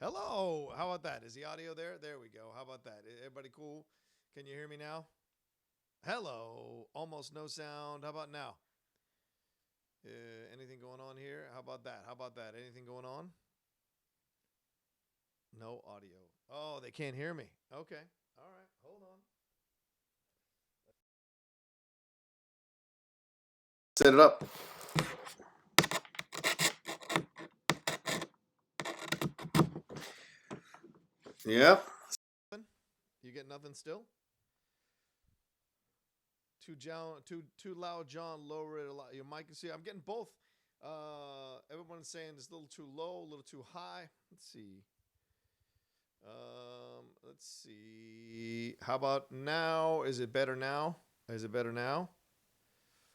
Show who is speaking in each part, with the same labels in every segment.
Speaker 1: Hello. How about that? Is the audio there? There we go. How about that? Everybody cool? Can you hear me now? Hello. Almost no sound. How about now? Anything going on here? How about that? How about that? Anything going on? No audio. Oh, they can't hear me. Okay. All right. Hold on. Set it up. Yep. You get nothing still? Too loud, John. Lower it a lot. Your mic is here. I'm getting both. Everyone's saying it's a little too low, a little too high. Let's see. Let's see. How about now? Is it better now? Is it better now?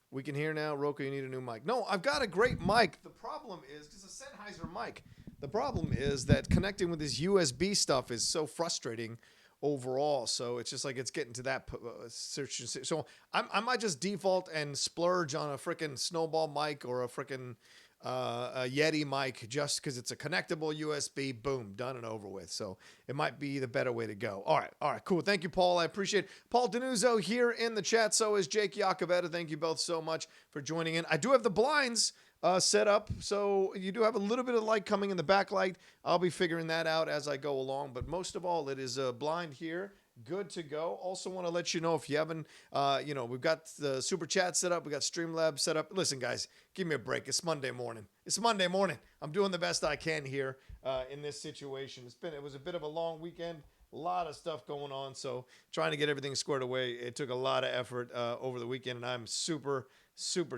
Speaker 1: We can hear now. Rocha, you need a new mic. No, I've got a great mic. The problem is, because it's a Sennheiser mic, the problem is that connecting with this USB stuff is so frustrating overall. So it's just like it's getting to that search. So I might just default and splurge on a freaking snowball mic or a freaking a Yeti mic just because it's a connectable USB. Boom, done and over with. So it might be the better way to go. All right, cool. Thank you, Paul. I appreciate it. Paul Denuzzo here in the chat. So is Jake Iacovetta. Thank you both so much for joining in. I do have the blinds set up, so you do have a little bit of light coming in the backlight. I'll be figuring that out as I go along, but most of all, it is a blind here. Good to go. Also want to let you know if you haven't, we've got the Super Chat set up. We got Streamlabs set up. Listen, guys, give me a break. It's Monday morning. I'm doing the best I can here in this situation. It was a bit of a long weekend. A lot of stuff going on, so trying to get everything squared away. It took a lot of effort over the weekend, and I'm super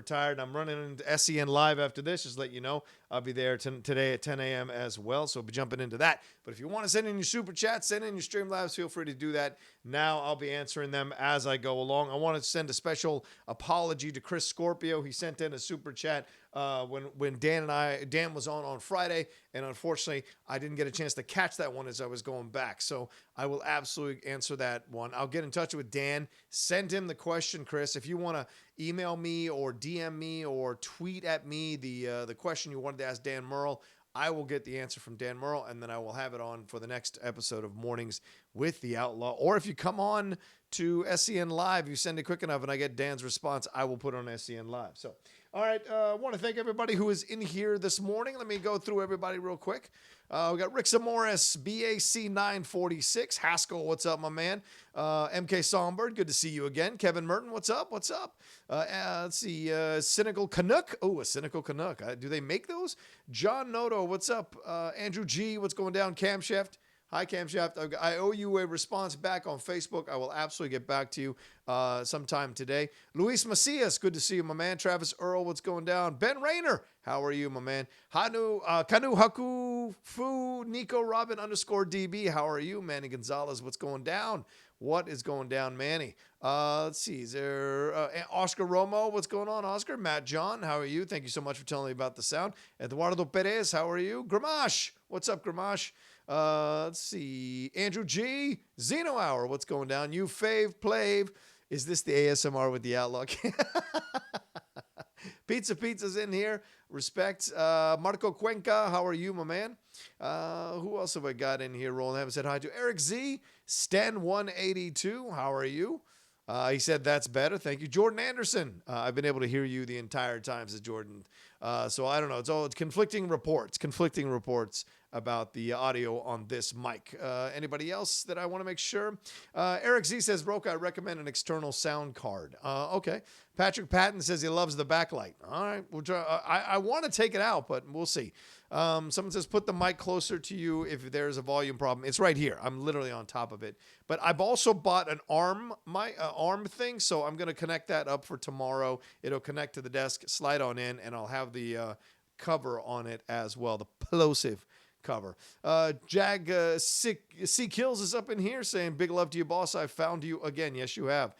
Speaker 1: tired. I'm running into SEN Live after this. Just let you know, I'll be there today at 10 a.m. as well, so we'll be jumping into that. But if you want to send in your Super Chat, send in your Streamlabs, feel free to do that. Now I'll be answering them as I go along. I want to send a special apology to Chris Scorpio. He sent in a Super Chat when Dan was on Friday, and unfortunately I didn't get a chance to catch that one as I was going back. So I will absolutely answer that one. I'll get in touch with Dan. Send him the question, Chris. If you want to email me or DM me or tweet at me the question you wanted to ask Dan Murrell, I will get the answer from Dan Murrell, and then I will have it on for the next episode of Mornings with the Outlaw. Or if you come on to SEN Live, you send it quick enough and I get Dan's response, I will put it on SEN Live. So, all right, I want to thank everybody who is in here this morning. Let me go through everybody real quick. We got Rick Zamorris, BAC 946. Haskell, what's up, my man? MK Songbird, good to see you again. Kevin Merton, what's up? Let's see, Cynical Canuck. Oh, a Cynical Canuck. Do they make those? John Noto, what's up? Andrew G, what's going down? Camshaft. Hi, Camshaft. I owe you a response back on Facebook. I will absolutely get back to you sometime today. Luis Macias, good to see you, my man. Travis Earl, what's going down? Ben Rayner, how are you, my man? Kanu Haku Fu Nico Robin _DB, how are you? Manny Gonzalez, what's going down? What is going down, Manny? Let's see. Is there Oscar Romo? What's going on, Oscar? Matt John, how are you? Thank you so much for telling me about the sound. Eduardo Perez, how are you? Gramash, what's up, Gramash? Let's see. Andrew G. Zeno Hour, what's going down? You Fave Plave. Is this the ASMR with the Outlaw? Pizza's in here. Respect. Marco Cuenca, how are you, my man? Who else have I got in here rolling? I haven't said hi to. Eric Z. Stan182, how are you? He said that's better. Thank you. Jordan Anderson. I've been able to hear you the entire time, says Jordan. So I don't know. It's conflicting reports about the audio on this mic. Anybody else that I want to make sure? Eric Z says, Rocha, I recommend an external sound card. Okay. Patrick Patton says he loves the backlight. All right. We'll try. I want to take it out, but we'll see. Someone says, put the mic closer to you if there's a volume problem. It's right here. I'm literally on top of it. But I've also bought an arm thing, so I'm going to connect that up for tomorrow. It'll connect to the desk, slide on in, and I'll have the cover on it as well, the plosive cover. Jag C Kills is up in here saying, big love to you, boss. I found you again. Yes, you have.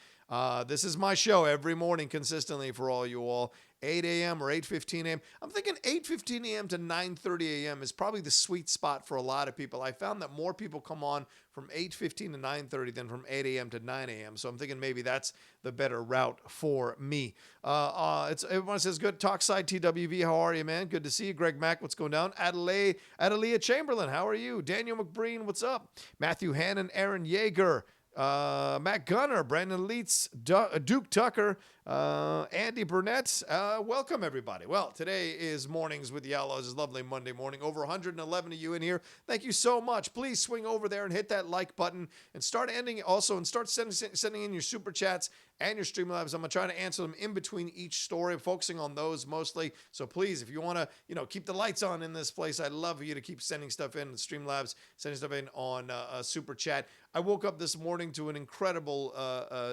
Speaker 1: This is my show every morning consistently for all you all. 8 a.m. or 8:15 a.m. I'm thinking 8:15 a.m. to 9:30 a.m. is probably the sweet spot for a lot of people. I found that more people come on from 8:15 to 9:30 than from 8 a.m. to 9 a.m. So I'm thinking maybe that's the better route for me. Everyone says good talk side TWV. How are you, man? Good to see you. Greg Mack, what's going down? Adelia Chamberlain, how are you? Daniel McBreen, what's up? Matthew Hannon, Aaron Yeager. Matt Gunner, Brandon Leitz, Duke Tucker, Andy Burnett. Welcome, everybody. Well, today is Mornings with the Outlaws. It's a lovely Monday morning. Over 111 of you in here. Thank you so much. Please swing over there and hit that like button and start sending in your super chats and your Streamlabs. I'm going to try to answer them in between each story, focusing on those mostly. So please, if you want to, keep the lights on in this place, I'd love for you to keep sending stuff in Streamlabs, sending stuff in on Super Chat. I woke up this morning to an incredible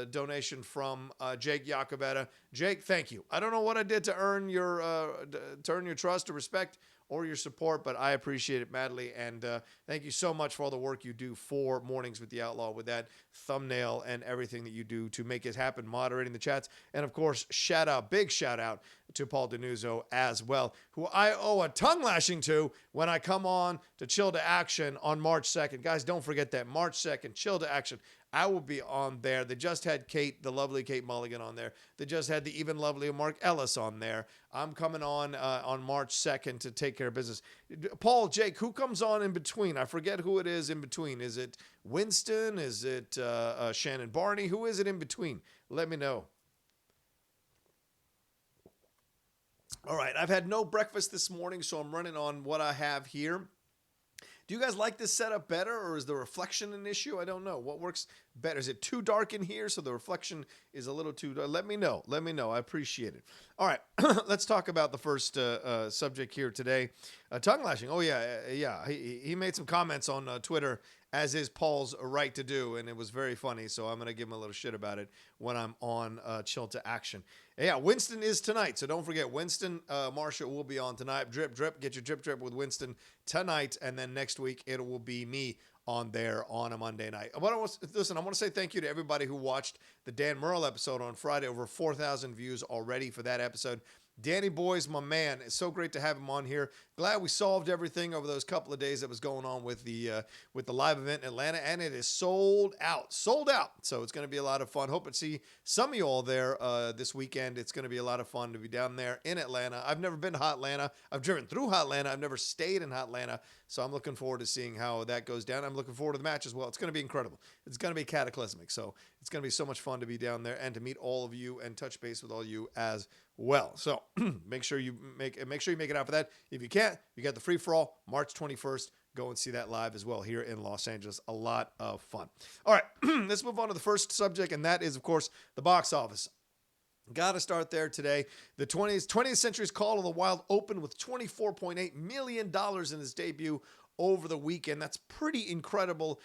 Speaker 1: donation from Jake Yakubetta. Jake, thank you. I don't know what I did to earn your trust or respect or your support, but I appreciate it madly. And thank you so much for all the work you do for Mornings with the Outlaw, with that thumbnail and everything that you do to make it happen, moderating the chats. And of course, big shout out to Paul Denuzzo as well, who I owe a tongue lashing to when I come on to Chill to Action on March 2nd. Guys, don't forget that March 2nd, Chill to Action. I will be on there. They just had the lovely Kate Mulligan on there. They just had the even lovely Mark Ellis on there. I'm coming on March 2nd to take care of business. Paul, Jake, who comes on in between? I forget who it is in between. Is it Winston? Is it Shannon Barney? Who is it in between? Let me know. All right, I've had no breakfast this morning, so I'm running on what I have here. Do you guys like this setup better, or is the reflection an issue? I don't know. What works better? Is it too dark in here, so the reflection is a little too dark? Let me know. I appreciate it. All right, let's talk about the first subject here today. Tongue lashing. Oh, yeah. He made some comments on Twitter, as is Paul's right to do, and it was very funny, so I'm going to give him a little shit about it when I'm on Chill to Action. Yeah, Winston is tonight, so don't forget, Winston Marshall will be on tonight. Drip, get your drip with Winston tonight, and then next week it will be me on there on a Monday night. I want to say thank you to everybody who watched the Dan Murrell episode on Friday. Over 4,000 views already for that episode. Danny Boy's my man. It's so great to have him on here. Glad we solved everything over those couple of days that was going on with the live event in Atlanta, and it is sold out. So it's going to be a lot of fun. Hope to see some of you all there this weekend. It's going to be a lot of fun to be down there in Atlanta. I've never been to Hotlanta. I've driven through Hotlanta. I've never stayed in Hotlanta. So I'm looking forward to seeing how that goes down. I'm looking forward to the match as well. It's going to be incredible. It's going to be cataclysmic. So it's going to be so much fun to be down there and to meet all of you and touch base with all you as well. So make sure you make it out for that. If you can't, you got the free for all March 21st. Go and see that live as well here in Los Angeles. A lot of fun. All right, let's move on to the first subject, and that is, of course, the box office. Got to start there today. The 20th Century's Call of the Wild opened with $24.8 million in its debut over the weekend. That's pretty incredible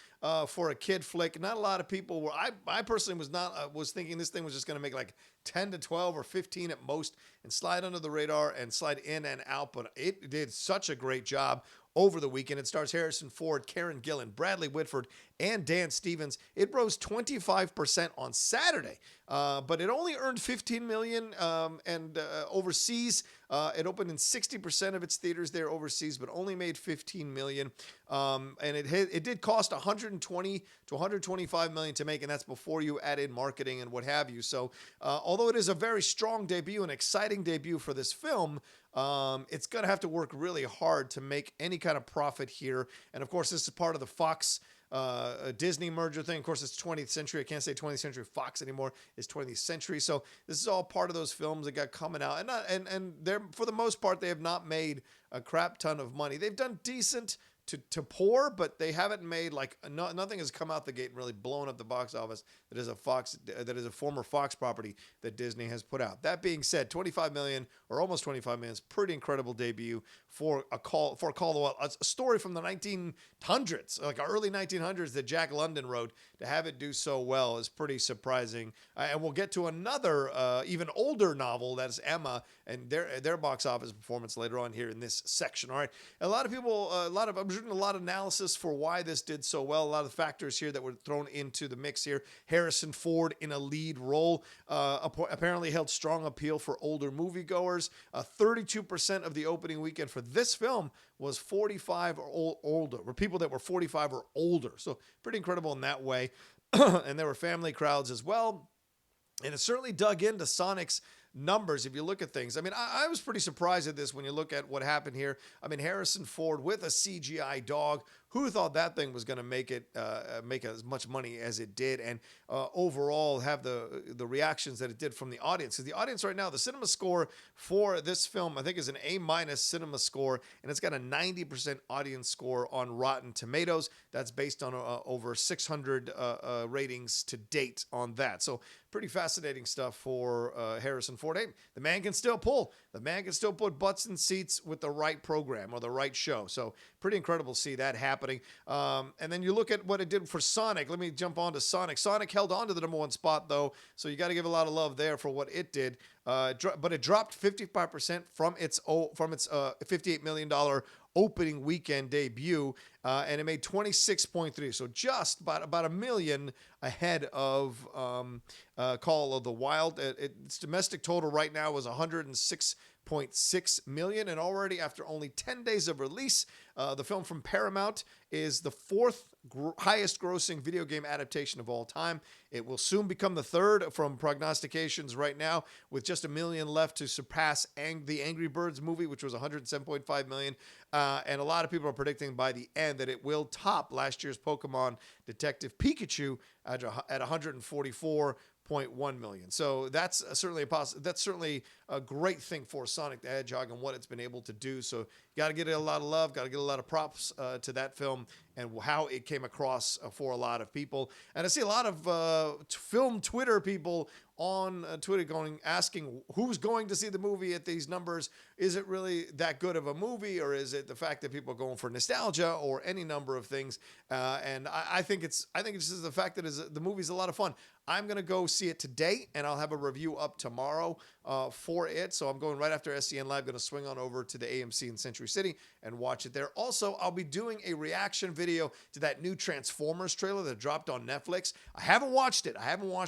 Speaker 1: for a kid flick. Not a lot of people were. I personally was thinking this thing was just going to make like 10 to 12 or 15 at most and slide under the radar and slide in and out. But it did such a great job over the weekend. It stars Harrison Ford, Karen Gillan, Bradley Whitford, and Dan Stevens. It rose 25% on Saturday, but it only earned $15 million overseas. It opened in 60% of its theaters there overseas, but only made $15 million. And it did cost $120 to $125 million to make, and that's before you add in marketing and what have you. So although it is a very strong debut, an exciting debut for this film, it's going to have to work really hard to make any kind of profit here. And of course, this is part of the Fox Disney merger thing. Of course, it's 20th Century. I can't say 20th Century Fox anymore. It's 20th Century. So this is all part of those films that got coming out. And they're, for the most part, they have not made a crap ton of money. They've done decent to poor, but they haven't made nothing has come out the gate and really blown up the box office that is a former Fox property that Disney has put out. That being said, 25 million or almost 25 million is pretty incredible debut for a Call of the Wild, a story from the 1900s, like early 1900s that Jack London wrote. To have it do so well is pretty surprising. And we'll get to another even older novel, that's Emma, and their box office performance later on here in this section. All right, I'm written a lot of analysis for why this did so well. A lot of factors here that were thrown into the mix here. Harrison Ford in a lead role apparently held strong appeal for older moviegoers. 32% of the opening weekend for this film was 45 or older, or people that were 45 or older. So pretty incredible in that way. And there were family crowds as well. And it certainly dug into Sonic's numbers if you look at things. I mean, I was pretty surprised at this when you look at what happened here. I mean, Harrison Ford with a CGI dog. Who thought that thing was going to make as much money as it did, and overall have the reactions that it did from the audience? Because the audience right now, the cinema score for this film, I think, is an A- cinema score, and it's got a 90% audience score on Rotten Tomatoes. That's based on over 600 ratings to date on that. So pretty fascinating stuff for Harrison Ford. Hey, the man can still pull. The man can still put butts in seats with the right program or the right show. So pretty incredible to see that happening. And then you look at what it did for Sonic. Let me jump on to Sonic. Sonic held on to the number one spot, though, so you got to give a lot of love there for what it did. But it dropped 55% from its $58 million opening weekend debut, and it made 26.3, so just about $1 million ahead of Call of the Wild. Its domestic total right now is 106.6 million, and already after only 10 days of release, the film from Paramount is the fourth highest grossing video game adaptation of all time. It will soon become the third from prognostications right now, with just $1 million left to surpass the Angry Birds movie, which was 107.5 million. And a lot of people are predicting by the end that it will top last year's Pokemon Detective Pikachu at 144.1 million. So that's certainly that's certainly a great thing for Sonic the Hedgehog and what it's been able to do. So you got to get it a lot of love, got to get a lot of props to that film and how it came across for a lot of people. And I see a lot of film Twitter people on Twitter asking who's going to see the movie at these numbers. Is it really that good of a movie, or is it the fact that people are going for nostalgia, or any number of things? And I think it's just the fact that the movie's a lot of fun. I'm going to go see it today, and I'll have a review up tomorrow for it. So I'm going right after SCN Live, going to swing on over to the AMC in Century City and watch it there. Also, I'll be doing a reaction video to that new Transformers trailer that dropped on Netflix. I haven't watched it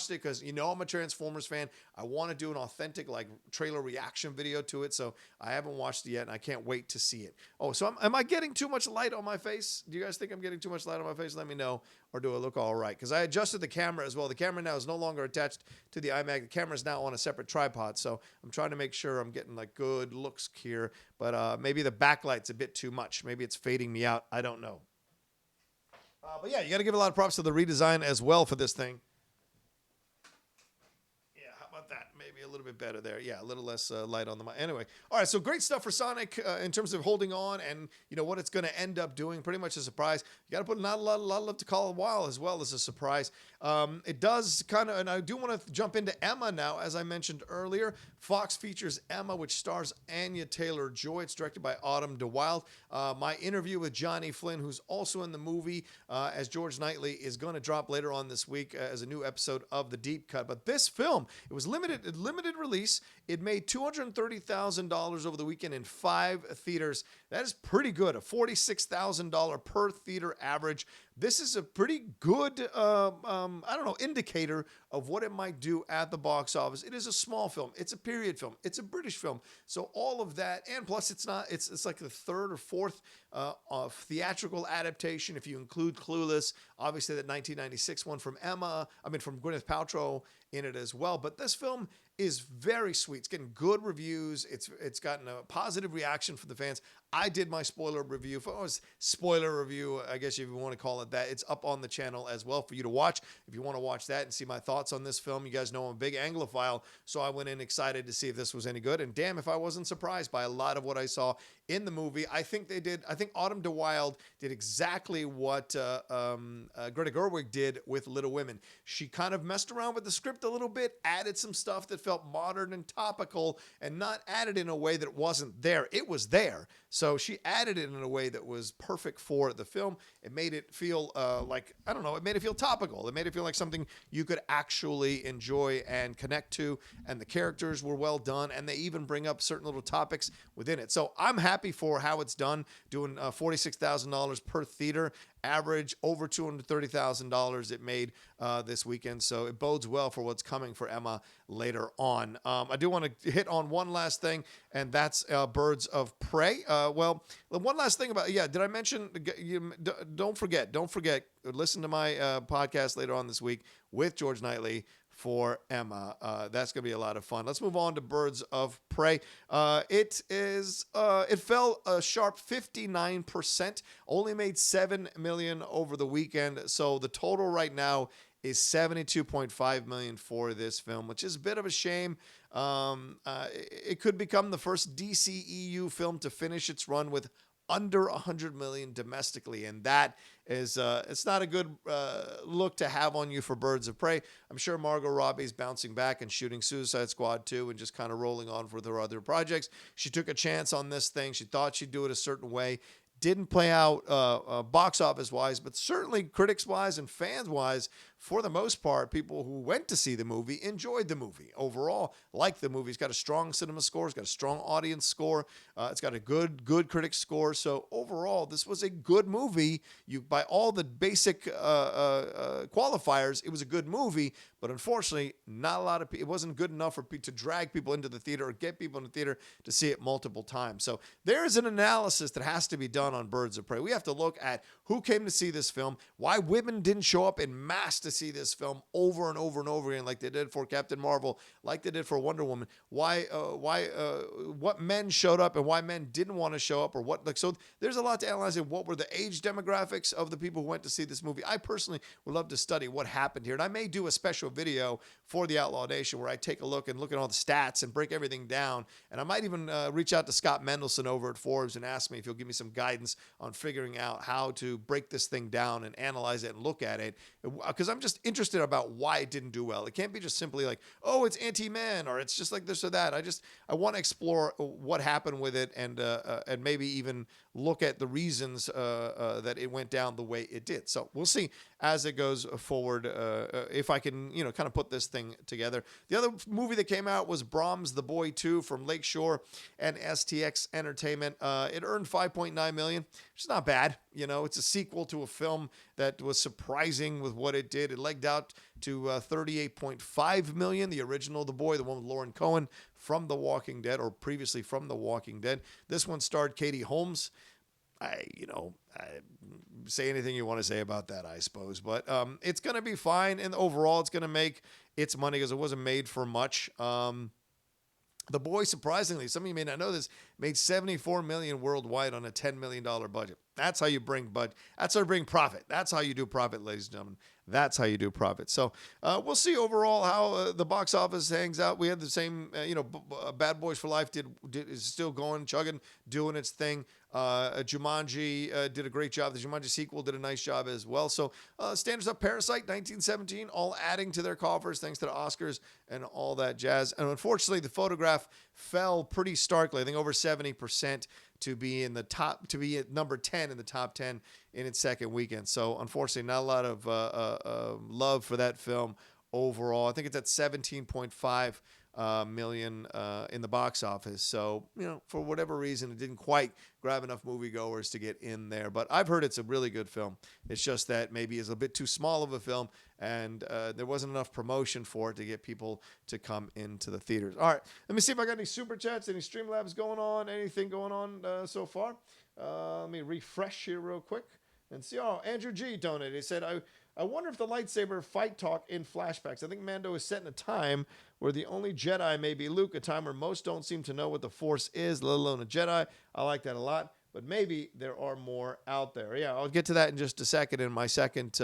Speaker 1: because, I'm a Transformers fan. I want to do an authentic trailer reaction video to it. So I haven't watched it yet, and I can't wait to see it. Oh, so am I getting too much light on my face? Do you guys think I'm getting too much light on my face? Let me know. Or do I look all right? Because I adjusted the camera as well. The camera now is no longer attached to the iMac. The camera is now on a separate tripod. So I'm trying to make sure I'm getting good looks here. But maybe the backlight's a bit too much. Maybe it's fading me out. I don't know. But yeah, you got to give a lot of props to the redesign as well for this thing. That maybe a little bit better there. Yeah, a little less light on the mic. Anyway, all right, so great stuff for Sonic in terms of holding on and what it's going to end up doing. Pretty much a surprise. You got to put not a lot of love to Call of the Wild as well as a surprise. It does kind of, and I do want to jump into Emma now, as I mentioned earlier. Fox features Emma, which stars Anya Taylor-Joy. It's directed by Autumn DeWilde. My interview with Johnny Flynn, who's also in the movie as George Knightley, is going to drop later on this week as a new episode of The Deep Cut. But this film, it was limited release. It made $230,000 over the weekend in 5 theaters. That is pretty good, a $46,000 per theater average. This is a pretty good, indicator of what it might do at the box office. It is a small film. It's a period film. It's a British film. So all of that, and plus it's like the third or fourth theatrical adaptation if you include Clueless. Obviously that 1996 one from Gwyneth Paltrow in it as well. But this film is very sweet. It's getting good reviews. It's gotten a positive reaction from the fans. I did my spoiler review. I guess if you want to call it that. It's up on the channel as well for you to watch. If you want to watch that and see my thoughts on this film, you guys know I'm a big Anglophile, so I went in excited to see if this was any good. And damn if I wasn't surprised by a lot of what I saw in the movie. I think Autumn DeWilde did exactly what Greta Gerwig did with Little Women. She kind of messed around with the script a little bit, added some stuff that felt modern and topical, and not added in a way that wasn't there. It was there. So she added it in a way that was perfect for the film. It made it feel like, I don't know, it made it feel topical. It made it feel like something you could actually enjoy and connect to. And the characters were well done. And they even bring up certain little topics within it. So I'm happy for how it's done, doing $46,000 per theater. Average over $230,000 it made this weekend. So it bodes well for what's coming for Emma later on. I do want to hit on one last thing, and that's Birds of Prey. Well, one last thing about, did I mention, don't forget, listen to my podcast later on this week with George Knightley for Emma. That's going to be a lot of fun. Let's move on to Birds of Prey. It fell a sharp 59%, only made $7 million over the weekend. So the total right now is $72.5 million for this film, which is a bit of a shame. It could become the first DCEU film to finish its run with under $100 million domestically, and that is it's not a good look to have on you for Birds of Prey. I'm sure Margot Robbie's bouncing back and shooting Suicide Squad 2 and just kind of rolling on with her other projects. She took a chance on this thing. She thought she'd do it a certain way. Didn't play out box office wise, but certainly critics wise and fans wise, for the most part, people who went to see the movie enjoyed the movie overall, liked the movie. It's got a strong cinema score. It's got a strong audience score. It's got a good critic score. So overall, this was a good movie. By all the basic qualifiers, it was a good movie. But unfortunately, not a lot of people. It wasn't good enough to drag people into the theater or get people in the theater to see it multiple times. So there is an analysis that has to be done on Birds of Prey. We have to look at who came to see this film, why women didn't show up en masse to see this film over and over and over again, like they did for Captain Marvel, like they did for Wonder Woman. What men showed up and why men didn't want to show up, or what. So there's a lot to analyze. And what were the age demographics of the people who went to see this movie? I personally would love to study what happened here, and I may do a special video for the Outlaw Nation where I take a look at all the stats and break everything down. And I might even reach out to Scott Mendelson over at Forbes and ask me if he'll give me some guidance on figuring out how to break this thing down and analyze it and look at it, because I'm just interested about why it didn't do well. It can't be just simply like, oh, it's anti-men, or it's just like this or that. I want to explore what happened with it, and maybe even look at the reasons that it went down the way it did. So we'll see as it goes forward if I can kind of put this thing together. The other movie that came out was Brahms the Boy 2 from Lakeshore and STX Entertainment. It earned $5.9 million, which is not bad. It's a sequel to a film that was surprising with what it did. It legged out to $38.5 million. The original, The Boy, the one with Lauren Cohen from The Walking Dead, or previously from The Walking Dead. This one starred Katie Holmes. I say anything you want to say about that, I suppose. But it's going to be fine. And overall, it's going to make its money because it wasn't made for much. The Boy, surprisingly, some of you may not know this, made $74 million worldwide on a $10 million budget. That's how you bring That's how you bring profit. That's how you do profit, ladies and gentlemen. That's how you do profit. So we'll see overall how the box office hangs out. We had the same, Bad Boys for Life is still going, chugging, doing its thing. Jumanji did a great job. The Jumanji sequel did a nice job as well. So standards up, Parasite, 1917, all adding to their coffers thanks to the Oscars and all that jazz. And unfortunately, The Photograph fell pretty starkly. I think over 70% to be at number 10 in the top 10 in its second weekend. So unfortunately, not a lot of love for that film overall. I think it's at 17.5 million in the box office. So, for whatever reason, it didn't quite grab enough moviegoers to get in there. But I've heard it's a really good film. It's just that maybe it's a bit too small of a film, and there wasn't enough promotion for it to get people to come into the theaters. All right, let me see if I got any Super Chats, any Streamlabs going on, anything going on so far. Let me refresh here real quick and see. Oh, Andrew G donated. He said, I wonder if the lightsaber fight talk in flashbacks. I think Mando is set in a time where the only Jedi may be Luke, a time where most don't seem to know what the Force is, let alone a Jedi. I like that a lot, but maybe there are more out there. Yeah, I'll get to that in just a second in my second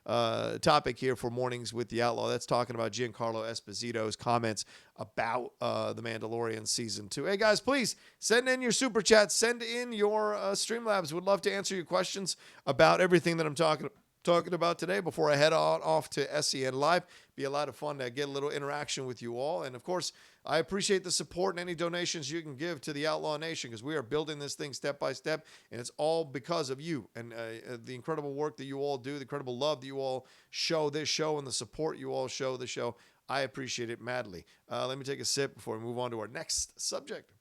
Speaker 1: topic here for Mornings with the Outlaw. That's talking about Giancarlo Esposito's comments about The Mandalorian Season 2. Hey, guys, please send in your Super Chats. Send in your Streamlabs. Would love to answer your questions about everything that I'm talking about talking about today before I head on off to SEN Live. Be a lot of fun to get a little interaction with you all. And of course, I appreciate the support and any donations you can give to the Outlaw Nation, because we are building this thing step by step, and it's all because of you and the incredible work that you all do, the incredible love that you all show this show, and the support you all show the show. I appreciate it madly. Let me take a sip before we move on to our next subject.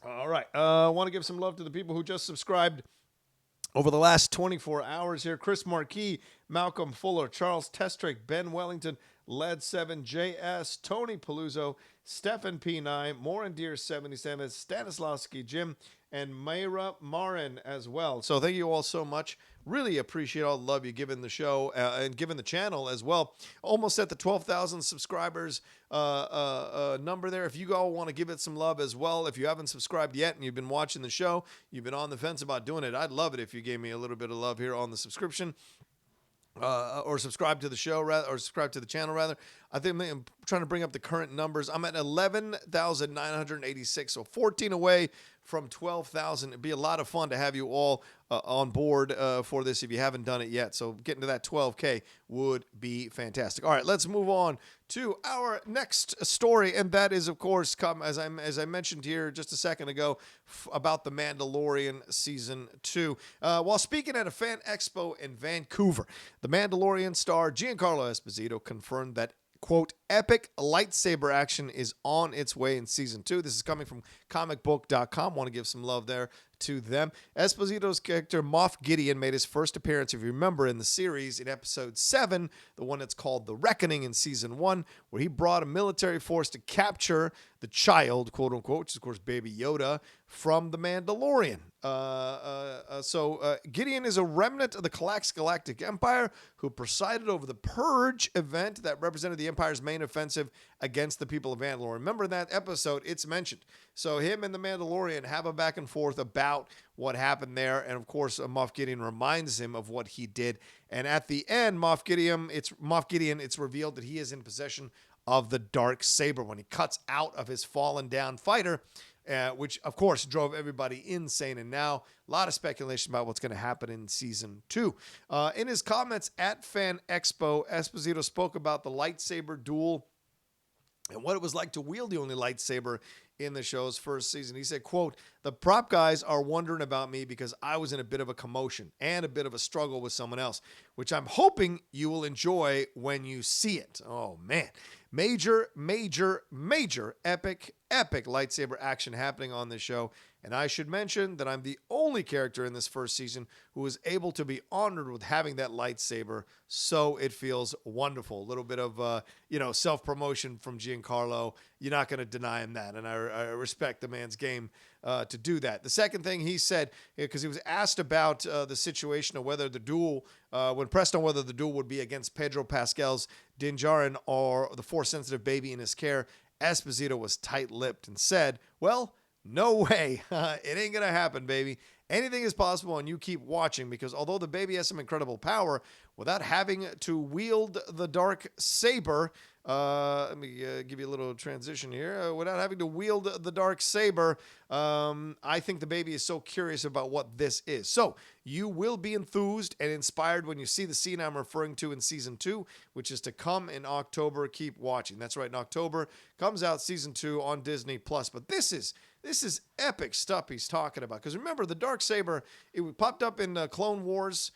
Speaker 1: All right. I want to give some love to the people who just subscribed over the last 24 hours here. Chris Marquis, Malcolm Fuller, Charles Testrick, Ben Wellington, Led7, JS, Tony Paluzzo, Stefan P9, Morin Deer 77, Stanislawski Jim, and Mayra Marin as well. So thank you all so much. Really appreciate all the love you give in the show and given the channel as well. Almost at the 12,000 subscribers number there. If you all want to give it some love as well, if you haven't subscribed yet and you've been watching the show, you've been on the fence about doing it, I'd love it if you gave me a little bit of love here on the subscription. Or subscribe to the show, or subscribe to the channel, rather. I think I'm trying to bring up the current numbers. I'm at 11,986, so 14 away from 12,000. It'd be a lot of fun to have you all on board for this if you haven't done it yet. So getting to that 12K would be fantastic. All right, let's move on to our next story, and that is, of course, as I mentioned here just a second ago, about The Mandalorian Season 2. While speaking at a fan expo in Vancouver, The Mandalorian star Giancarlo Esposito confirmed that, quote, epic lightsaber action is on its way in Season 2. This is coming from comicbook.com. Want to give some love there to them. Esposito's character Moff Gideon made his first appearance, if you remember, in the series in episode 7, the one that's called The Reckoning in Season 1, where he brought a military force to capture the child, quote unquote, which is, of course, Baby Yoda, from The Mandalorian. Gideon is a remnant of the Calax Galactic Empire who presided over the Purge event that represented the Empire's main offensive against the people of Mandalore. Remember that episode, it's mentioned. So him and the Mandalorian have a back and forth about what happened there. And of course, Moff Gideon reminds him of what he did. And at the end, Moff Gideon, it's revealed that he is in possession of the dark saber when he cuts out of his fallen down fighter, which of course drove everybody insane. And now a lot of speculation about what's going to happen in Season 2. In his comments at Fan Expo, Esposito spoke about the lightsaber duel and what it was like to wield the only lightsaber in the show's first season. He said, quote, the prop guys are wondering about me because I was in a bit of a commotion and a bit of a struggle with someone else, which I'm hoping you will enjoy when you see it. Oh, man. Major, epic lightsaber action happening on this show. And I should mention that I'm the only character in this first season who is able to be honored with having that lightsaber, so it feels wonderful. A little bit of, self-promotion from Giancarlo. You're not going to deny him that, and I respect the man's game to do that. The second thing he said, because he was asked about the situation of whether the duel, when pressed on whether the duel would be against Pedro Pascal's Din Djarin or the Force-sensitive baby in his care, Esposito was tight-lipped and said, well, no way. It ain't going to happen, baby. Anything is possible, and you keep watching, because although the baby has some incredible power, without having to wield the dark saber, let me give you a little transition here. Without having to wield the dark saber, I think the baby is so curious about what this is. So you will be enthused and inspired when you see the scene I'm referring to in Season 2, which is to come in October. Keep watching. That's right, in October comes out Season 2 on Disney+. But this is epic stuff he's talking about. Because remember, the darksaber, it popped up in Clone Wars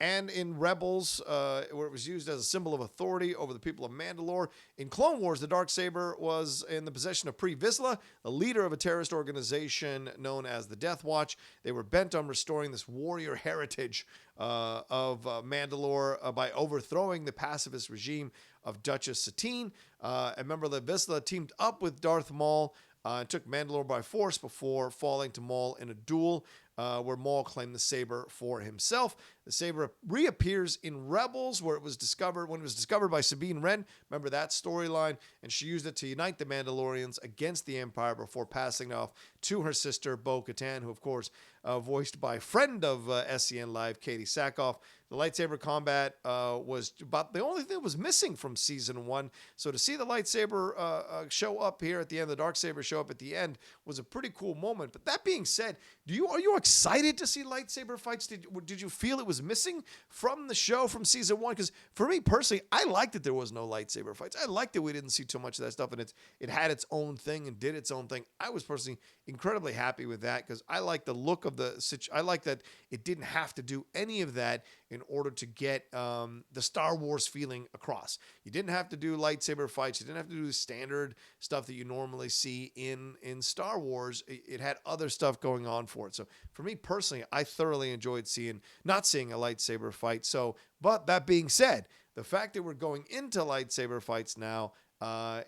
Speaker 1: and in Rebels, where it was used as a symbol of authority over the people of Mandalore. In Clone Wars, the darksaber was in the possession of Pre Vizsla, the leader of a terrorist organization known as the Death Watch. They were bent on restoring this warrior heritage of Mandalore by overthrowing the pacifist regime of Duchess Satine. And remember that Vizsla teamed up with Darth Maul and took Mandalore by force before falling to Maul in a duel where Maul claimed the saber for himself. The saber reappears in Rebels, where it was discovered when it was discovered by Sabine Wren. Remember that storyline? And she used it to unite the Mandalorians against the Empire before passing it off to her sister Bo-Katan, who of course voiced by friend of SCN Live, Katie Sackhoff. The lightsaber combat was about the only thing that was missing from season 1. So to see the lightsaber show up here at the end, the darksaber show up at the end, was a pretty cool moment. But that being said, are you excited to see lightsaber fights? Did you feel it was missing from the show from season 1? Because for me personally, I liked that there was no lightsaber fights. I liked that we didn't see too much of that stuff, and it had its own thing and did its own thing. I was personally incredibly happy with that because I like the look of I like that it didn't have to do any of that in order to get the Star Wars feeling across. You didn't have to do lightsaber fights. You didn't have to do the standard stuff that you normally see in Star Wars. It had other stuff going on for it. So for me personally, I thoroughly enjoyed not seeing a lightsaber fight. But that being said, the fact that we're going into lightsaber fights now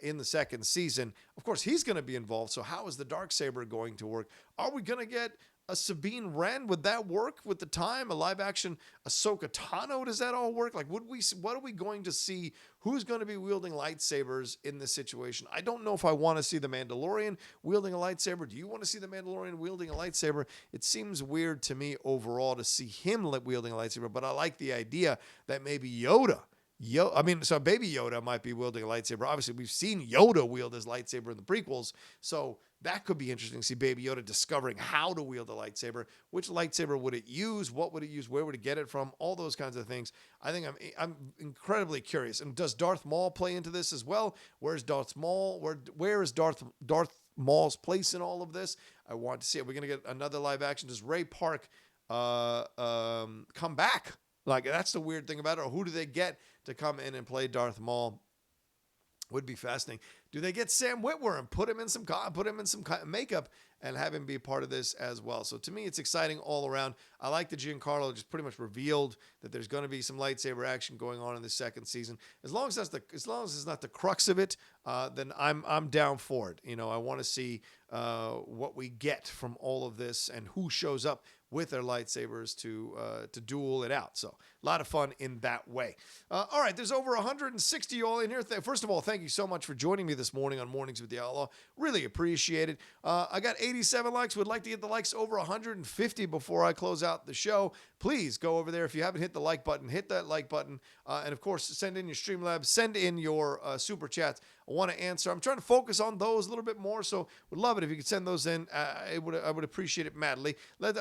Speaker 1: in the second season, of course, he's going to be involved. So how is the darksaber going to work? Are we going to get a Sabine Wren? Would that work with the time? A live action Ahsoka Tano? Does that all work? Like, what are we going to see? Who's going to be wielding lightsabers in this situation? I don't know if I want to see the Mandalorian wielding a lightsaber. Do you want to see the Mandalorian wielding a lightsaber? It seems weird to me overall to see him wielding a lightsaber, but I like the idea that maybe so Baby Yoda might be wielding a lightsaber. Obviously, we've seen Yoda wield his lightsaber in the prequels, so that could be interesting to see Baby Yoda discovering how to wield a lightsaber. Which lightsaber would it use? What would it use? Where would it get it from? All those kinds of things. I think I'm incredibly curious. And does Darth Maul play into this as well? Where's Darth Maul? Where is Darth Maul's place in all of this? I want to see it. We're going to get another live action. Does Ray Park come back? Like, that's the weird thing about it. Or who do they get to come in and play Darth Maul? Would be fascinating. Do they get Sam Witwer and put him in some makeup and have him be a part of this as well? So to me, it's exciting all around. I like that Giancarlo just pretty much revealed that there's going to be some lightsaber action going on in the second season. As long as it's not the crux of it, then I'm down for it. I want to see what we get from all of this and who shows up with their lightsabers to duel it out. So a lot of fun in that way. All right, there's over 160 y'all in here. First of all, thank you so much for joining me this morning on Mornings with the Outlaw. Really appreciate it. I got 87 likes. Would like to get the likes over 150 before I close out the show. Please go over there. If you haven't hit the like button, hit that like button. And of course, send in your Streamlabs, send in your Super Chats. I want to answer. I'm trying to focus on those a little bit more, so would love it if you could send those in. I would appreciate it madly.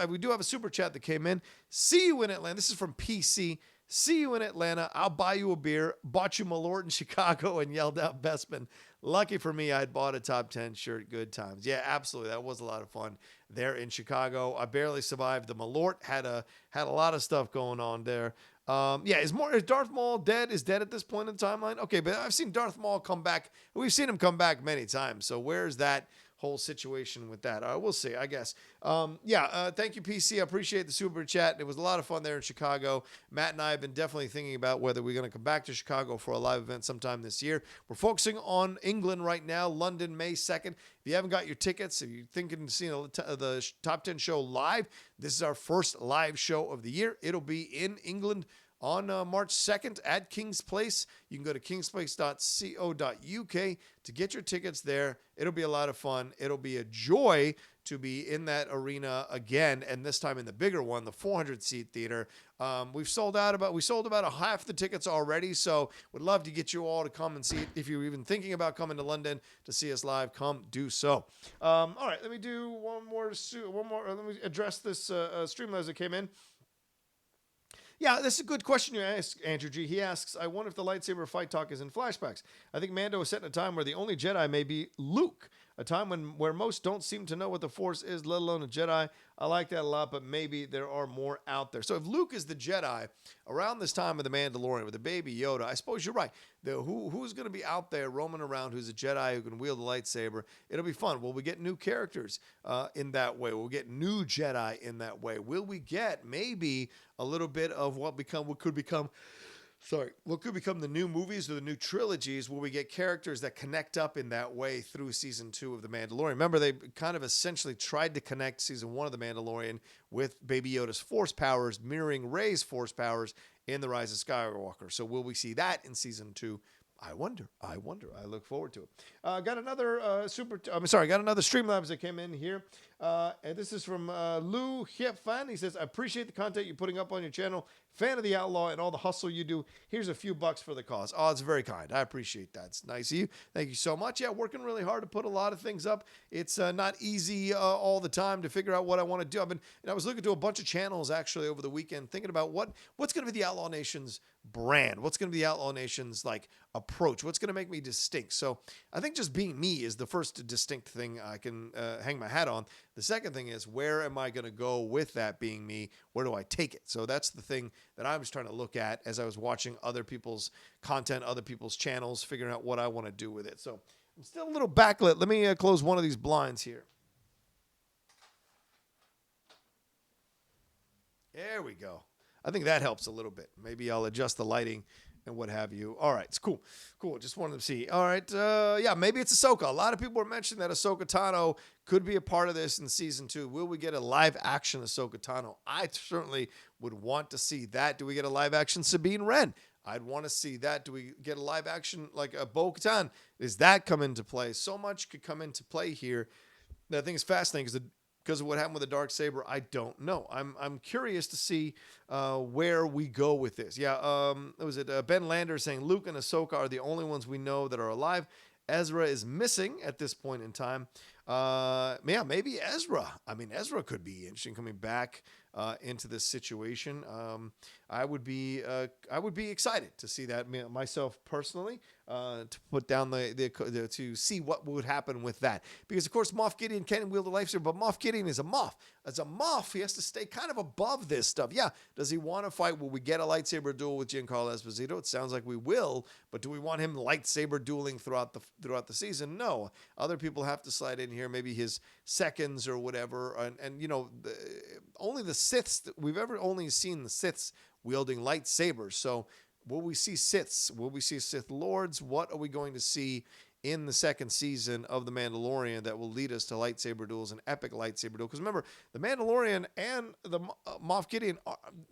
Speaker 1: We do have a Super Chat that came in. See you in Atlanta. This is from PC. See you in Atlanta. I'll buy you a beer. Bought you Malort in Chicago and yelled out Bestman. Lucky for me, I'd bought a top 10 shirt. Good times. Yeah, absolutely. That was a lot of fun there in Chicago. I barely survived the Malort. Had a lot of stuff going on there. Is Darth Maul dead? Is dead at this point in the timeline? Okay, but I've seen Darth Maul come back. We've seen him come back many times. So where's that whole situation with that? We'll see, I guess. Thank you, PC. I appreciate the Super Chat. It was a lot of fun there in Chicago. Matt and I have been definitely thinking about whether we're going to come back to Chicago for a live event sometime this year. We're focusing on England right now, London, May 2nd. If you haven't got your tickets, if you're thinking of seeing the Top 10 show live, this is our first live show of the year. It'll be in England on March 2nd at King's Place. You can go to kingsplace.co.uk to get your tickets there. It'll be a lot of fun. It'll be a joy to be in that arena again, and this time in the bigger one, the 400-seat theater. We sold about a half the tickets already, so would love to get you all to come and see it. If you're even thinking about coming to London to see us live, come do so. All right, let me do one more. Let me address this Streamlabs that came in. Yeah, this is a good question you ask, Andrew G. He asks, I wonder if the lightsaber fight talk is in flashbacks. I think Mando is set in a time where the only Jedi may be Luke, a time where most don't seem to know what the Force is, let alone a Jedi. I like that a lot, but maybe there are more out there. So if Luke is the Jedi around this time of the Mandalorian with the baby Yoda, I suppose you're right. Who's going to be out there roaming around who's a Jedi who can wield a lightsaber? It'll be fun. Will we get new characters in that way? Will we get new Jedi in that way? Will we get maybe a little bit of what could become what could become the new movies or the new trilogies where we get characters that connect up in that way through season 2 of The Mandalorian. Remember, they kind of essentially tried to connect season 1 of The Mandalorian with Baby Yoda's force powers, mirroring Rey's force powers in The Rise of Skywalker. So will we see that in season 2? I wonder. I look forward to it. Got another got another Streamlabs that came in here. And this is from Lou Hiepfan. He says, I appreciate the content you're putting up on your channel. Fan of the Outlaw and all the hustle you do. Here's a few bucks for the cause. Oh, it's very kind. I appreciate that. It's nice of you. Thank you so much. Yeah, working really hard to put a lot of things up. It's not easy all the time to figure out what I want to do. I was looking to a bunch of channels actually over the weekend, thinking about what's going to be the Outlaw Nation's brand. What's going to be the Outlaw Nation's approach? What's going to make me distinct? So I think just being me is the first distinct thing I can hang my hat on. The second thing is, where am I going to go with that being me? Where do I take it? So that's the thing that I was trying to look at as I was watching other people's content, other people's channels, figuring out what I want to do with it. So I'm still a little backlit. Let me close one of these blinds here. There we go. I think that helps a little bit. Maybe I'll adjust the lighting and what have you. All right, it's cool. Just wanted to see. All right, maybe it's Ahsoka. A lot of people are mentioning that Ahsoka Tano could be a part of this in season 2. Will we get a live action Ahsoka Tano? I certainly would want to see that. Do we get a live action Sabine Wren? I'd want to see that. Do we get a live action like a Bo-Katan? Does that come into play? So much could come into play here. I think it's fascinating because of what happened with the Darksaber. I don't know. I'm curious to see where we go with this. Yeah, was it Ben Lander saying Luke and Ahsoka are the only ones we know that are alive? Ezra is missing at this point in time. Maybe Ezra. Ezra could be interesting coming back into this situation. I would be excited to see that myself personally. To put down to see what would happen with that, because of course Moff Gideon can wield a lightsaber, but Moff Gideon is a Moff. As a Moff, he has to stay kind of above this stuff. Yeah, does he want to fight? Will we get a lightsaber duel with Giancarlo Esposito? It sounds like we will, but do we want him lightsaber dueling throughout the season? No. Other people have to slide in here, maybe his seconds or whatever, and only the Siths we've ever only seen the Siths wielding lightsabers. So will we see Siths? Will we see Sith Lords? What are we going to see in the second season of The Mandalorian that will lead us to lightsaber duels, an epic lightsaber duel? Because remember, The Mandalorian and the Moff Gideon,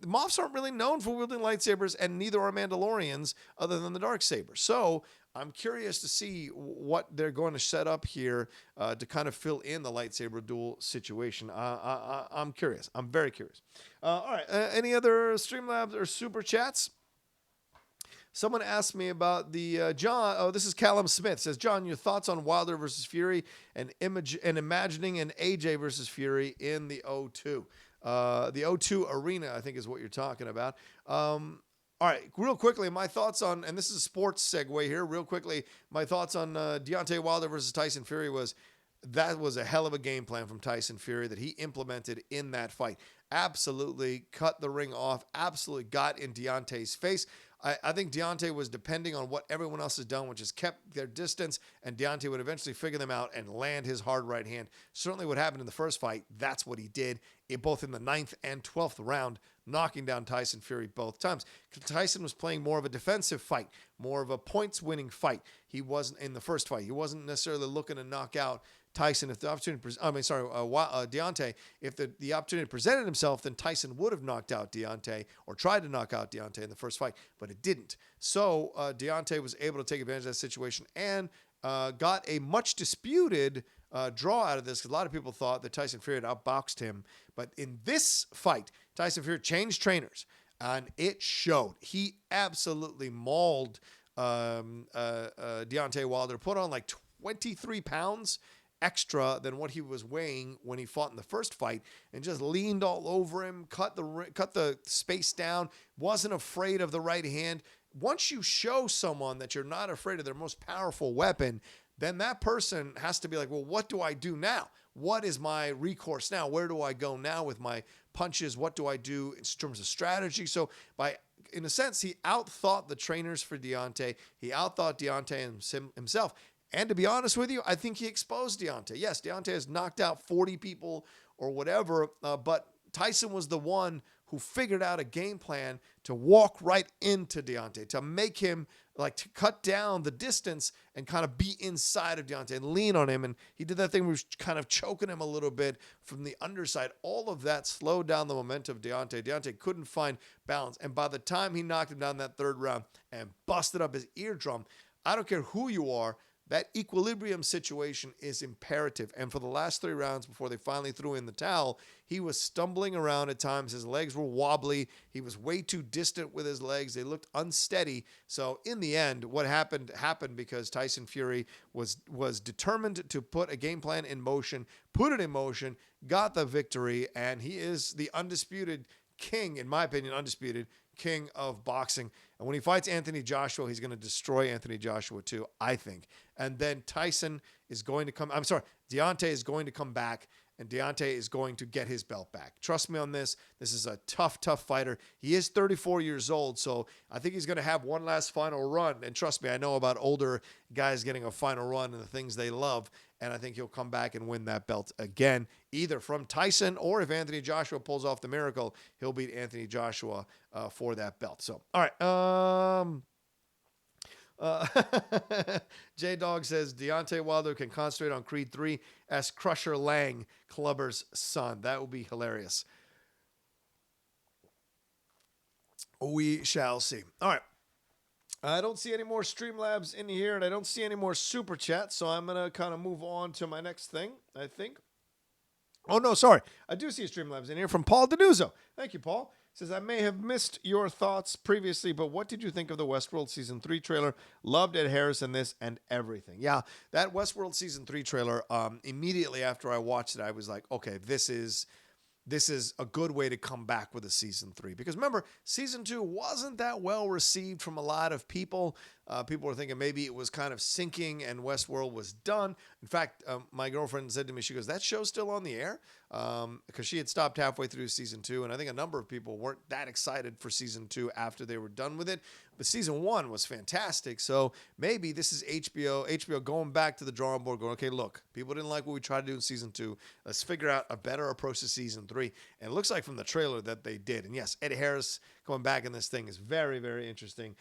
Speaker 1: the Moffs aren't really known for wielding lightsabers, and neither are Mandalorians other than the Darksaber. So I'm curious to see what they're going to set up here to kind of fill in the lightsaber duel situation. I'm curious. I'm very curious. All right. Any other Streamlabs or Super Chats? Someone asked me about the John. Oh, this is Callum Smith. Says, John, your thoughts on Wilder versus Fury and imagining an AJ versus Fury in the O2. The O2 arena, I think, is what you're talking about. All right, real quickly, my thoughts on, and this is a sports segue here, real quickly, my thoughts on Deontay Wilder versus Tyson Fury was that was a hell of a game plan from Tyson Fury that he implemented in that fight. Absolutely cut the ring off, absolutely got in Deontay's face. I think Deontay was depending on what everyone else has done, which is kept their distance, and Deontay would eventually figure them out and land his hard right hand. Certainly what happened in the first fight, that's what he did, both in the 9th and 12th round, knocking down Tyson Fury both times. Tyson was playing more of a defensive fight, more of a points-winning fight. He wasn't in the first fight. He wasn't necessarily looking to knock out Tyson. If the opportunity, Deontay, if the opportunity presented himself, then Tyson would have knocked out Deontay or tried to knock out Deontay in the first fight, but it didn't. So Deontay was able to take advantage of that situation and got a much disputed draw out of this, because a lot of people thought that Tyson Fury had outboxed him. But in this fight, Tyson Fury changed trainers, and it showed. He absolutely mauled Deontay Wilder, put on like 23 pounds extra than what he was weighing when he fought in the first fight, and just leaned all over him, cut the space down, wasn't afraid of the right hand. Once you show someone that you're not afraid of their most powerful weapon, then that person has to be like, well, what do I do now? What is my recourse now? Where do I go now with my punches? What do I do in terms of strategy? So in a sense, he outthought the trainers for Deontay. He outthought Deontay himself. And to be honest with you, I think he exposed Deontay. Yes, Deontay has knocked out 40 people or whatever, but Tyson was the one who figured out a game plan to walk right into Deontay, to make him to cut down the distance and kind of be inside of Deontay and lean on him. And he did that thing where he was kind of choking him a little bit from the underside. All of that slowed down the momentum of Deontay. Deontay couldn't find balance. And by the time he knocked him down that third round and busted up his eardrum, I don't care who you are, that equilibrium situation is imperative. And for the last 3 rounds before they finally threw in the towel, he was stumbling around at times. His legs were wobbly. He was way too distant with his legs. They looked unsteady. So in the end, what happened because Tyson Fury was determined to put a game plan in motion, put it in motion, got the victory, and he is the undisputed king, in my opinion, undisputed king of boxing. And when he fights Anthony Joshua, he's going to destroy Anthony Joshua too, I think. And then Deontay is going to come back, and Deontay is going to get his belt back. Trust me on this. This is a tough fighter. He is 34 years old, so I think he's going to have one last final run. And trust me, I know about older guys getting a final run and the things they love, and I think he'll come back and win that belt again, either from Tyson or if Anthony Joshua pulls off the miracle, he'll beat Anthony Joshua for that belt. So, all right. J-Dog says Deontay Wilder can concentrate on Creed 3 as Crusher Lang, Clubber's son. That would be hilarious. We shall see. All right. I don't see any more Streamlabs in here, and I don't see any more Super Chats, so I'm going to kind of move on to my next thing, I think. Oh, no, sorry. I do see Streamlabs in here from Paul Denuzzo. Thank you, Paul. Says, I may have missed your thoughts previously, but what did you think of the Westworld Season 3 trailer? Loved Ed Harris in this and everything. Yeah, that Westworld Season 3 trailer, immediately after I watched it, I was like, okay, this is a good way to come back with a Season 3. Because remember, Season 2 wasn't that well received from a lot of people. People were thinking maybe it was kind of sinking and Westworld was done. In fact, my girlfriend said to me, she goes, that show's still on the air? Because she had stopped halfway through Season 2, and I think a number of people weren't that excited for Season 2 after they were done with it. But Season 1 was fantastic, so maybe this is HBO going back to the drawing board, going, okay, look, people didn't like what we tried to do in Season 2. Let's figure out a better approach to Season 3. And it looks like from the trailer that they did. And yes, Ed Harris going back in this thing is very, very interesting.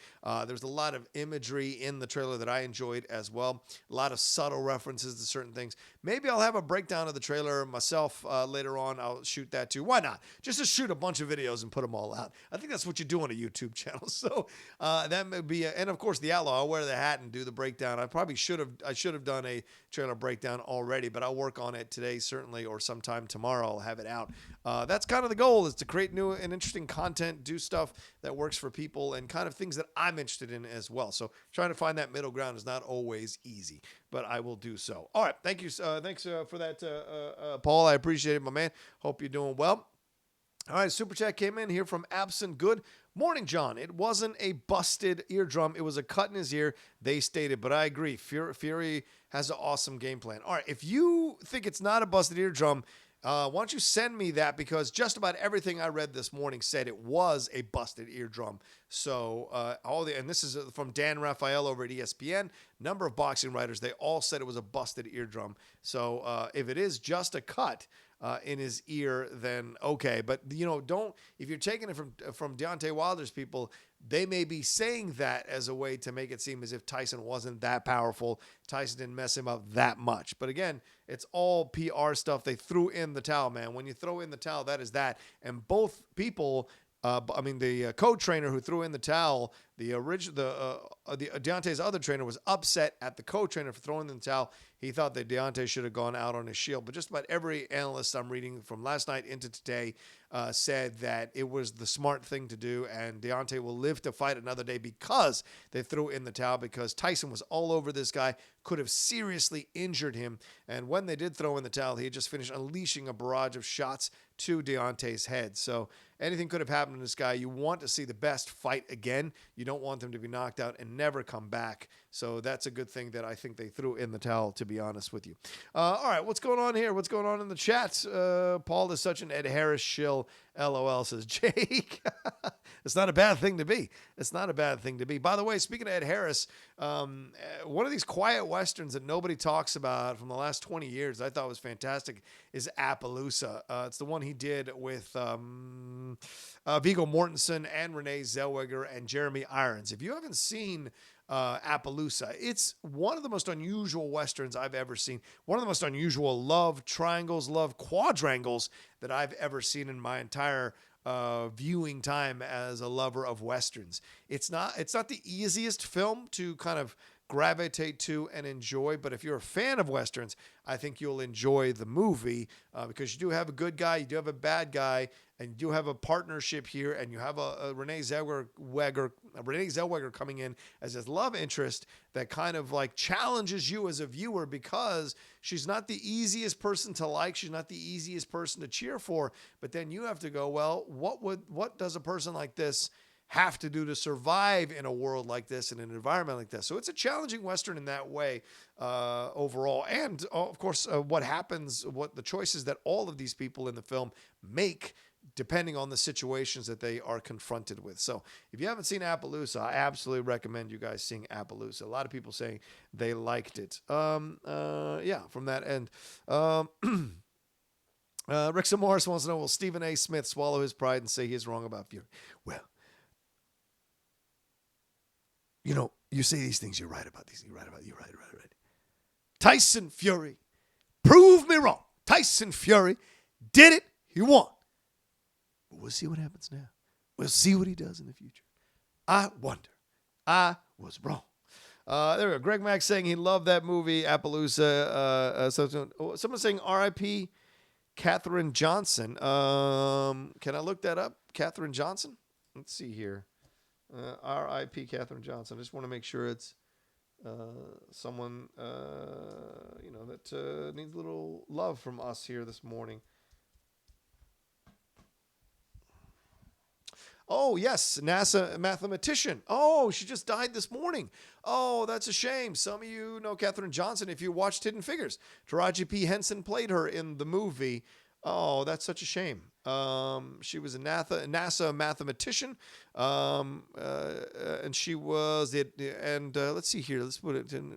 Speaker 1: There's a lot of imagery in the trailer that I enjoyed as well. A lot of subtle references to certain things. Maybe I'll have a breakdown of the trailer myself later on. I'll shoot that too. Why not? Just to shoot a bunch of videos and put them all out. I think that's what you do on a YouTube channel. So that may be, and of course the Outlaw. I'll wear the hat and do the breakdown. I should have done a trailer breakdown already, but I'll work on it today certainly, or sometime tomorrow. I'll have it out. That's kind of the goal, is to create new and interesting content, do stuff that works for people, and kind of things that I'm interested in as well. So trying to find that middle ground is not always easy, but I will do so. All right, thank you. Thanks for that, Paul. I appreciate it, my man. Hope you're doing well. All right, Super Chat came in here from Absent Good. Morning, John. It wasn't a busted eardrum. It was a cut in his ear, they stated. But I agree. Fury has an awesome game plan. All right, if you think it's not a busted eardrum, why don't you send me that? Because just about everything I read this morning said it was a busted eardrum. So and this is from Dan Raphael over at ESPN. Number of boxing writers, they all said it was a busted eardrum. So if it is just a cut in his ear, then okay. But if you're taking it from Deontay Wilder's people, they may be saying that as a way to make it seem as if Tyson wasn't that powerful. Tyson didn't mess him up that much. But again, it's all PR stuff. They threw in the towel, man. When you throw in the towel, that is that. And both people, the co-trainer who threw in the towel, Deontay's other trainer was upset at the co-trainer for throwing in the towel. He thought that Deontay should have gone out on his shield. But just about every analyst I'm reading from last night into today said that it was the smart thing to do, and Deontay will live to fight another day because they threw in the towel, because Tyson was all over this guy, could have seriously injured him. And when they did throw in the towel, he had just finished unleashing a barrage of shots to Deontay's head. So anything could have happened to this guy. You want to see the best fight again. You don't want them to be knocked out and never come back. So that's a good thing that I think they threw in the towel, to be honest with you. All right, what's going on here? What's going on in the chat? Paul is such an Ed Harris shill. LOL, says Jake. It's not a bad thing to be. It's not a bad thing to be. By the way, speaking of Ed Harris, one of these quiet westerns that nobody talks about from the last 20 years I thought was fantastic is Appaloosa. It's the one he did with Viggo Mortensen and Renee Zellweger and Jeremy Irons. If you haven't seen Appaloosa, it's one of the most unusual westerns I've ever seen. One of the most unusual love triangles, love quadrangles that I've ever seen in my entire viewing time as a lover of westerns. It's not the easiest film to kind of gravitate to and enjoy, but if you're a fan of westerns, I think you'll enjoy the movie because you do have a good guy, you do have a bad guy, and you do have a partnership here, and you have a Renee Zellweger coming in as his love interest that kind of like challenges you as a viewer because she's not the easiest person to like, she's not the easiest person to cheer for, but then you have to go, well, what does a person like this have to do to survive in a world like this, in an environment like this? So it's a challenging Western in that way overall. And of course, what happens, what the choices that all of these people in the film make depending on the situations that they are confronted with. So if you haven't seen Appaloosa, I absolutely recommend you guys seeing Appaloosa. A lot of people saying they liked it. Yeah, from that end. Rick Morris wants to know, will Stephen A. Smith swallow his pride and say he is wrong about Fury? Well, you know, you say these things, you're right about these. You're right. Tyson Fury, prove me wrong. Tyson Fury did it. He won. But we'll see what happens now. We'll see what he does in the future. I wonder. I was wrong. There we go. Greg Mack saying he loved that movie, Appaloosa. Someone saying R.I.P. Katherine Johnson. Can I look that up? Katherine Johnson? Let's see here. R.I.P. Katherine Johnson. I just want to make sure it's someone that needs a little love from us here this morning. Oh, yes, NASA mathematician. Oh, she just died this morning. Oh, that's a shame. Some of you know Katherine Johnson if you watched Hidden Figures. Taraji P. Henson played her in the movie. Oh, that's such a shame. She was a NASA mathematician, and she was it. And let's see here. Let's put it in.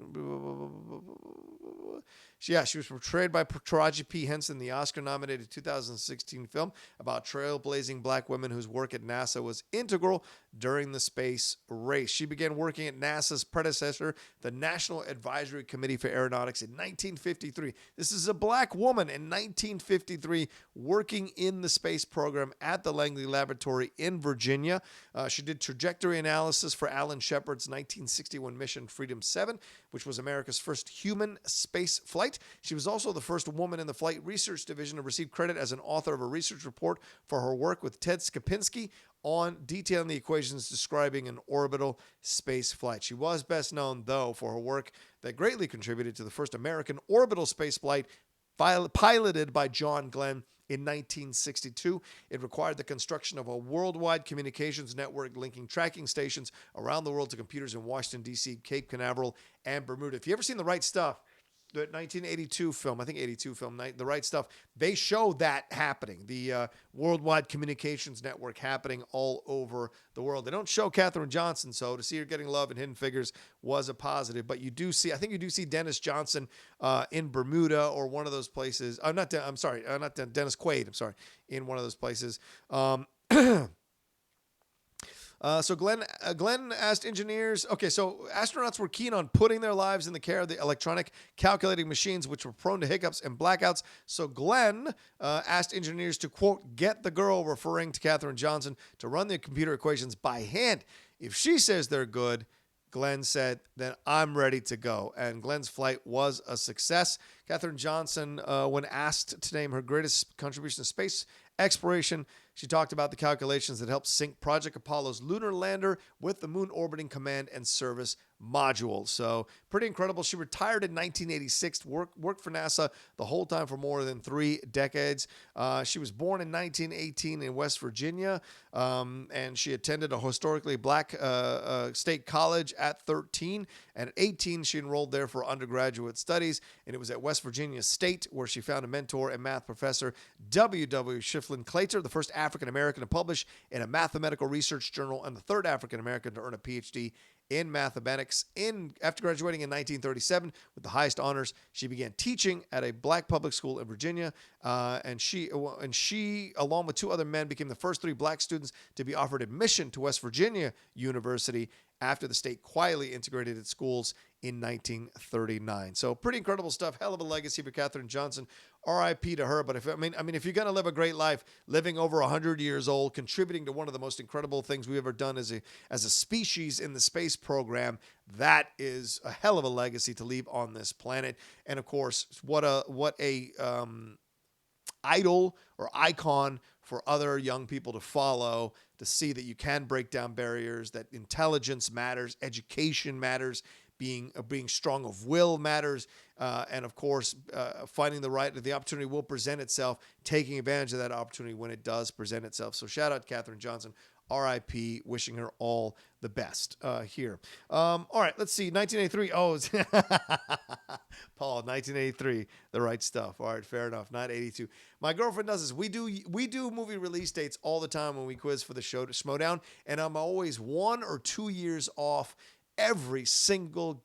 Speaker 1: She was portrayed by Taraji P. Henson in the Oscar-nominated 2016 film about trailblazing black women whose work at NASA was integral during the space race. She began working at NASA's predecessor, the National Advisory Committee for Aeronautics, in 1953. This is a black woman in 1953 working in the space program at the Langley Laboratory in Virginia. She did trajectory analysis for Alan Shepard's 1961 mission Freedom 7, which was America's first human space flight. She was also the first woman in the Flight Research Division to receive credit as an author of a research report for her work with Ted Skopinski on detailing the equations describing an orbital space flight. She was best known, though, for her work that greatly contributed to the first American orbital space flight piloted by John Glenn in 1962. It required the construction of a worldwide communications network linking tracking stations around the world to computers in Washington, D.C., Cape Canaveral, and Bermuda. If you ever seen The Right Stuff, the 1982 film, I think 82 film, The Right Stuff, they show that happening, the worldwide communications network happening all over the world. They don't show Katherine Johnson, so to see her getting love in Hidden Figures was a positive. But you do see, I think you do see Dennis Johnson in Bermuda or one of those places. Not Dennis Quaid, I'm sorry, in one of those places. So Glenn asked engineers, okay, so astronauts were keen on putting their lives in the care of the electronic calculating machines, which were prone to hiccups and blackouts. So Glenn asked engineers to, quote, get the girl, referring to Katherine Johnson, to run the computer equations by hand. If she says they're good, Glenn said, then I'm ready to go. And Glenn's flight was a success. Katherine Johnson, when asked to name her greatest contribution to space exploration, she talked about the calculations that helped sync Project Apollo's lunar lander with the Moon Orbiting Command and Service module. So pretty incredible. She retired in 1986, worked for NASA the whole time for more than 3 decades. She was born in 1918 in West Virginia, and she attended a historically black state college at 13. And at 18, she enrolled there for undergraduate studies, and it was at West Virginia State where she found a mentor and math professor, W.W. Shiflin Claytor, the first African-American to publish in a mathematical research journal and the third African-American to earn a PhD in mathematics. After graduating in 1937 with the highest honors, she began teaching at a black public school in Virginia, and she, along with 2 other men, became the first 3 black students to be offered admission to West Virginia University after the state quietly integrated its schools in 1939. So pretty incredible stuff. Hell of a legacy for Katherine Johnson. R.I.P. to her. But if you're going to live a great life, living over 100 years old, contributing to one of the most incredible things we've ever done as a species in the space program, that is a hell of a legacy to leave on this planet. And of course, what a idol or icon for other young people to follow, to see that you can break down barriers, that intelligence matters, education matters, being strong of will matters, and of course, finding the opportunity will present itself, taking advantage of that opportunity when it does present itself. So shout out Katherine Johnson. R.I.P. Wishing her all the best here. All right, let's see. 1983. Oh, Paul, 1983. The right stuff. All right, fair enough. Not 82. My girlfriend does this. We do movie release dates all the time when we quiz for the show to Schmodown, and I'm always 1 or 2 years off every single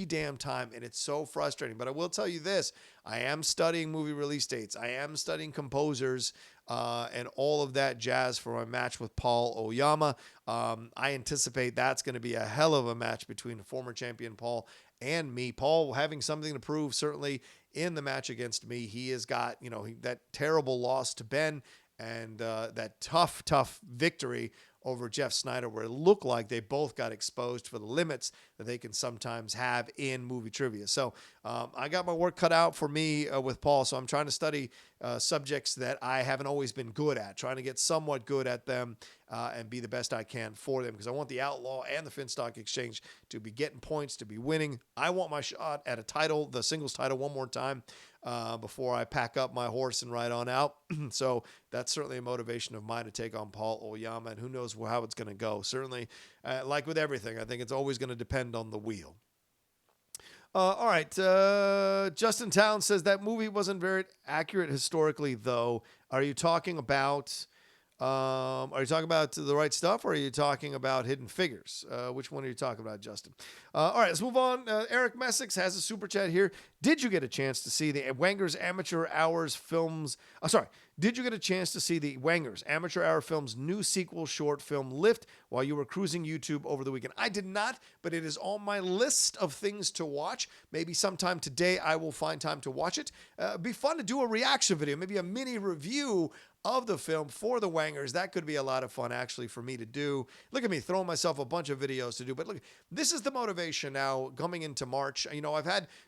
Speaker 1: damn time, and it's so frustrating. But I will tell you this: I am studying movie release dates. I am studying composers and all of that jazz for my match with Paul Oyama. I anticipate that's going to be a hell of a match between former champion Paul and me. Paul having something to prove, certainly in the match against me. He has got, that terrible loss to Ben and that tough victory over Jeff Snyder, where it looked like they both got exposed for the limits that they can sometimes have in movie trivia. So I got my work cut out for me with Paul, so I'm trying to study subjects that I haven't always been good at, trying to get somewhat good at them and be the best I can for them, because I want the Outlaw and the Finstock Exchange to be getting points, to be winning. I want my shot at a title, the singles title, one more time before I pack up my horse and ride on out. So that's certainly a motivation of mine to take on Paul Oyama, and who knows how it's going to go. Certainly, like with everything, I think it's always going to depend on the wheel. All right. Justin Town says that movie wasn't very accurate historically, though. Are you talking about The Right Stuff, or are you talking about Hidden Figures? Which one are you talking about, Justin? All right, let's move on. Eric Messick has a super chat here. Did you get a chance to see the Wangers Amateur Hours films? Did you get a chance to see the Wangers Amateur Hour Films new sequel short film Lift while you were cruising YouTube over the weekend? I did not, but it is on my list of things to watch. Maybe sometime today I will find time to watch it. It'd be fun to do a reaction video, maybe a mini review of the film for the Wangers. That could be a lot of fun actually for me to do. Look at me throwing myself a bunch of videos to do, but look, this is the motivation now coming into March.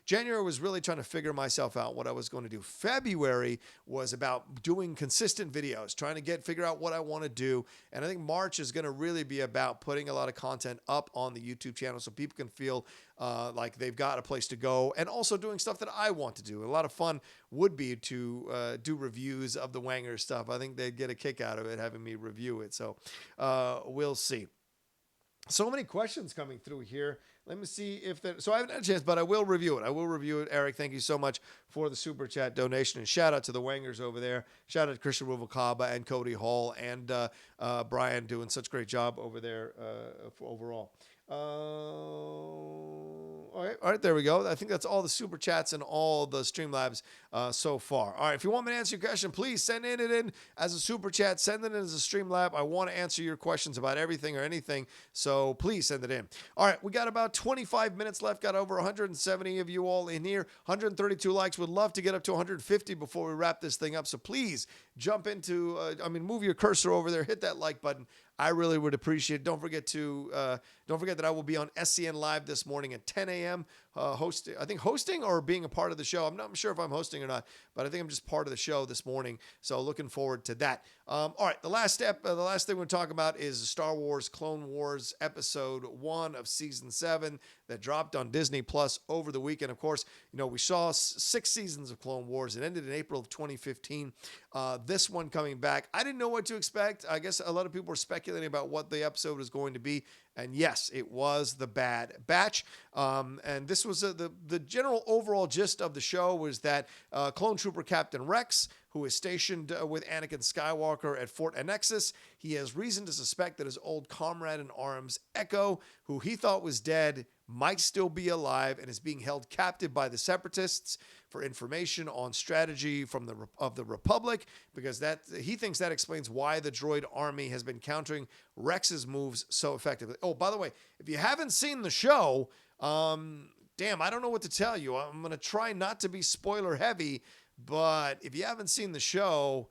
Speaker 1: January was really trying to figure myself out what I was going to do. February was about doing consistent videos, trying to figure out what I want to do. And I think March is going to really be about putting a lot of content up on the YouTube channel so people can feel like they've got a place to go, and also doing stuff that I want to do. A lot of fun would be to do reviews of the Wangers stuff. I think they'd get a kick out of it, having me review it. So we'll see. So many questions coming through here. Let me see if there. So I haven't had a chance, but I will review it. Eric, thank you so much for the super chat donation, and shout out to the Wangers over there. Shout out to Christian Ruvalcaba and Cody Hall and Brian doing such a great job over there overall. All right, there we go. I think that's all the super chats and all the Streamlabs so far. All right, if you want me to answer your question, please send it in as a super chat. Send it in as a Streamlab. I want to answer your questions about everything or anything, so please send it in. All right, we got about 25 minutes left. Got over 170 of you all in here. 132 likes. Would love to get up to 150 before we wrap this thing up, so please jump into, move your cursor over there, hit that like button. I really would appreciate it. Don't forget that I will be on SCN Live this morning at 10 a.m. Hosting or being a part of the show. I'm not sure if I'm hosting or not, but I think I'm just part of the show this morning. So looking forward to that. All right, the last thing we're going to talk about is Star Wars Clone Wars Episode 1 of Season 7. that dropped on Disney Plus over the weekend. Of course, we saw 6 seasons of Clone Wars. It ended in April of 2015. This one coming back, I didn't know what to expect. I guess a lot of people were speculating about what the episode was going to be. And yes, it was the Bad Batch. And this was the general overall gist of the show was that Clone Trooper Captain Rex, who is stationed with Anakin Skywalker at Fort Annexus, he has reason to suspect that his old comrade in arms, Echo, who he thought was dead, might still be alive and is being held captive by the Separatists for information on strategy of the Republic, because he thinks that explains why the droid army has been countering Rex's moves so effectively. Oh, by the way, if you haven't seen the show, damn, I don't know what to tell you. I'm going to try not to be spoiler heavy, but if you haven't seen the show,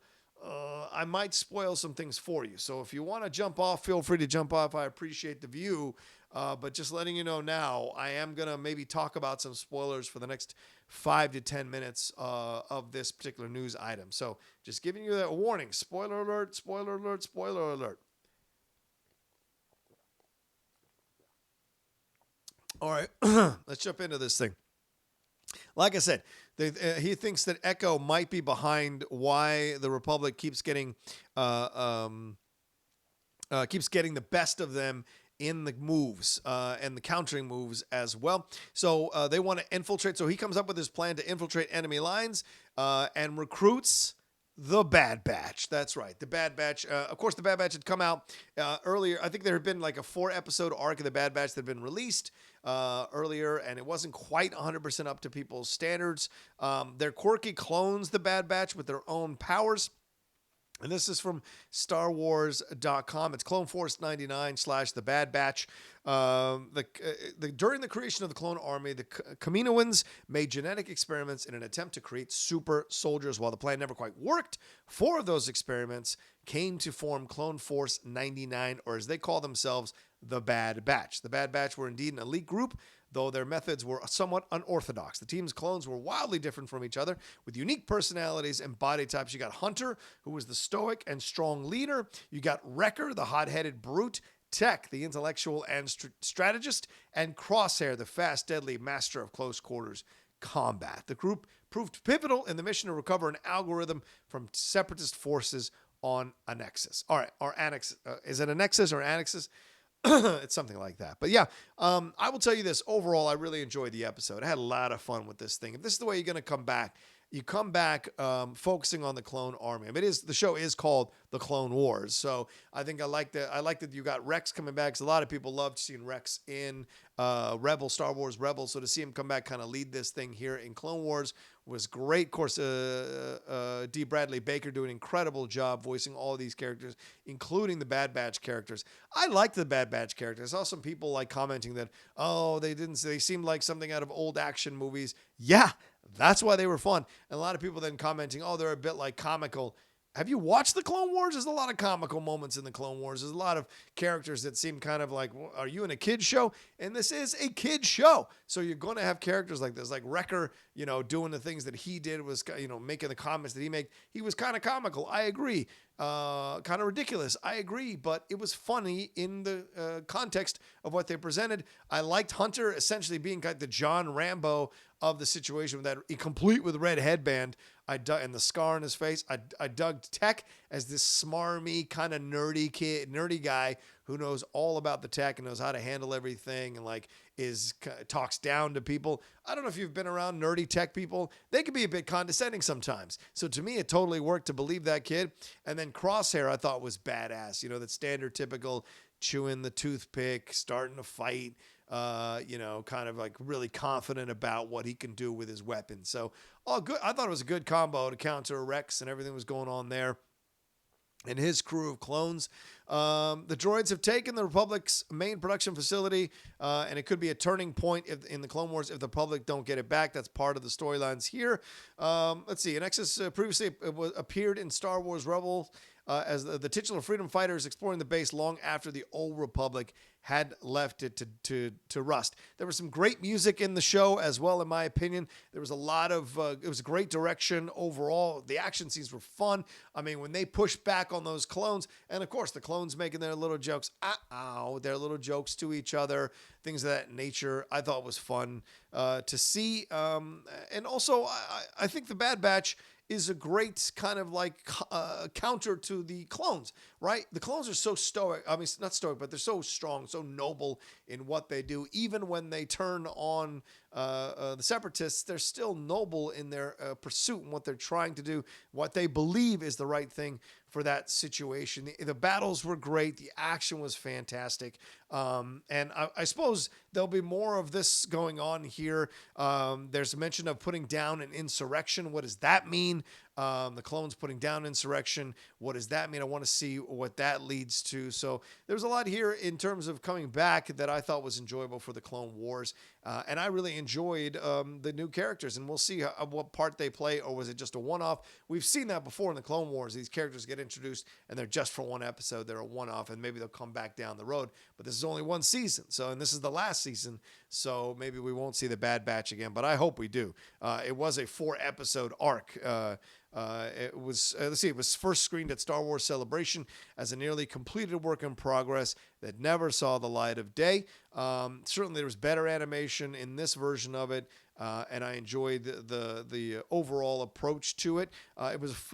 Speaker 1: I might spoil some things for you. So if you want to jump off, feel free to jump off. I appreciate the view. But just letting you know now, I am going to maybe talk about some spoilers for the next 5 to 10 minutes of this particular news item. So just giving you that warning. Spoiler alert, spoiler alert, spoiler alert. All right, let's jump into this thing. Like I said, he thinks that Echo might be behind why the Republic keeps getting the best of them in the moves and the countering moves as well. So they want to infiltrate. So he comes up with his plan to infiltrate enemy lines and recruits the Bad Batch. That's right. The Bad Batch. Of course, the Bad Batch had come out earlier. I think there had been like a 4-episode arc of the Bad Batch that had been released earlier, and it wasn't quite 100% up to people's standards. They're quirky clones, the Bad Batch, with their own powers. And this is from StarWars.com. It's Clone Force 99 / The Bad Batch. During the creation of the clone army, the Kaminoans made genetic experiments in an attempt to create super soldiers. While the plan never quite worked, 4 of those experiments came to form Clone Force 99, or as they call themselves, the Bad Batch. The Bad Batch were indeed an elite group, though their methods were somewhat unorthodox. The team's clones were wildly different from each other, with unique personalities and body types. You got Hunter, who was the stoic and strong leader. You got Wrecker, the hot-headed brute. Tech, the intellectual and strategist. And Crosshair, the fast, deadly master of close quarters combat. The group proved pivotal in the mission to recover an algorithm from separatist forces on Annexus. All right, or Annex. Is it Annexus or Annexus? It's something like that. But yeah, I will tell you this. Overall, I really enjoyed the episode. I had a lot of fun with this thing. If this is the way you're going to come back, you come back focusing on the clone army. I mean, the show is called The Clone Wars. So I think I like that you got Rex coming back, because a lot of people loved seeing Rex in Star Wars Rebels. So to see him come back, kind of lead this thing here in Clone Wars was great. Of course, D. Bradley Baker doing an incredible job voicing all of these characters, including the Bad Batch characters. I liked the Bad Batch characters. I saw some people like commenting that, they seemed like something out of old action movies. Yeah, that's why they were fun. And a lot of people then commenting, they're a bit like comical. Have you watched the Clone Wars? There's a lot of comical moments in the Clone Wars. There's a lot of characters that seem kind of like, are you in a kid's show? And this is a kid's show. So you're going to have characters like this, like Wrecker, doing the things that he did was, making the comments that he made. He was kind of comical. I agree. Kind of ridiculous. I agree. But it was funny in the context of what they presented. I liked Hunter essentially being kind of the John Rambo of the situation, with that complete with red headband. And the scar on his face. I dug Tech as this smarmy kind of nerdy guy who knows all about the tech and knows how to handle everything and talks down to people. I don't know if you've been around nerdy tech people. They can be a bit condescending sometimes. So to me, it totally worked to believe that kid. And then Crosshair I thought was badass. That standard typical chewing the toothpick, starting to fight. Kind of like really confident about what he can do with his weapon. So, all good. I thought it was a good combo to counter Rex and everything was going on there and his crew of clones. The droids have taken the Republic's main production facility, and it could be a turning point in the Clone Wars if the Republic don't get it back. That's part of the storylines here. Let's see. Annexus previously appeared in Star Wars Rebels. as the titular freedom fighters exploring the base long after the old Republic had left it to rust. There was some great music in the show as well, in my opinion. There was a lot of, it was a great direction overall. The action scenes were fun. I mean, when they pushed back on those clones, and of course the clones making their little jokes, their little jokes to each other, things of that nature, I thought was fun to see. And also, I think the Bad Batch is a great kind of like counter to the clones, right? The clones are so stoic. I mean, not stoic, but they're so strong, so noble in what they do. Even when they turn on the Separatists, they're still noble in their pursuit and what they're trying to do, what they believe is the right thing for that situation. The battles were great. The action was fantastic. And I suppose there'll be more of this going on here. There's a mention of putting down an insurrection. What does that mean? The clones putting down insurrection. What does that mean? I want to see what that leads to. So there's a lot here in terms of coming back that I thought was enjoyable for the Clone Wars. And I really enjoyed the new characters, and we'll see what part they play, or was it just a one-off? We've seen that before in the Clone Wars. These characters get introduced, and they're just for one episode. They're a one-off, and maybe they'll come back down the road. But this is only one season, and this is the last season, so maybe we won't see the Bad Batch again, but I hope we do. It was a 4-episode arc. It was it was first screened at Star Wars Celebration as a nearly completed work in progress that never saw the light of day. Certainly there was better animation in this version of it, and I enjoyed the overall approach to it.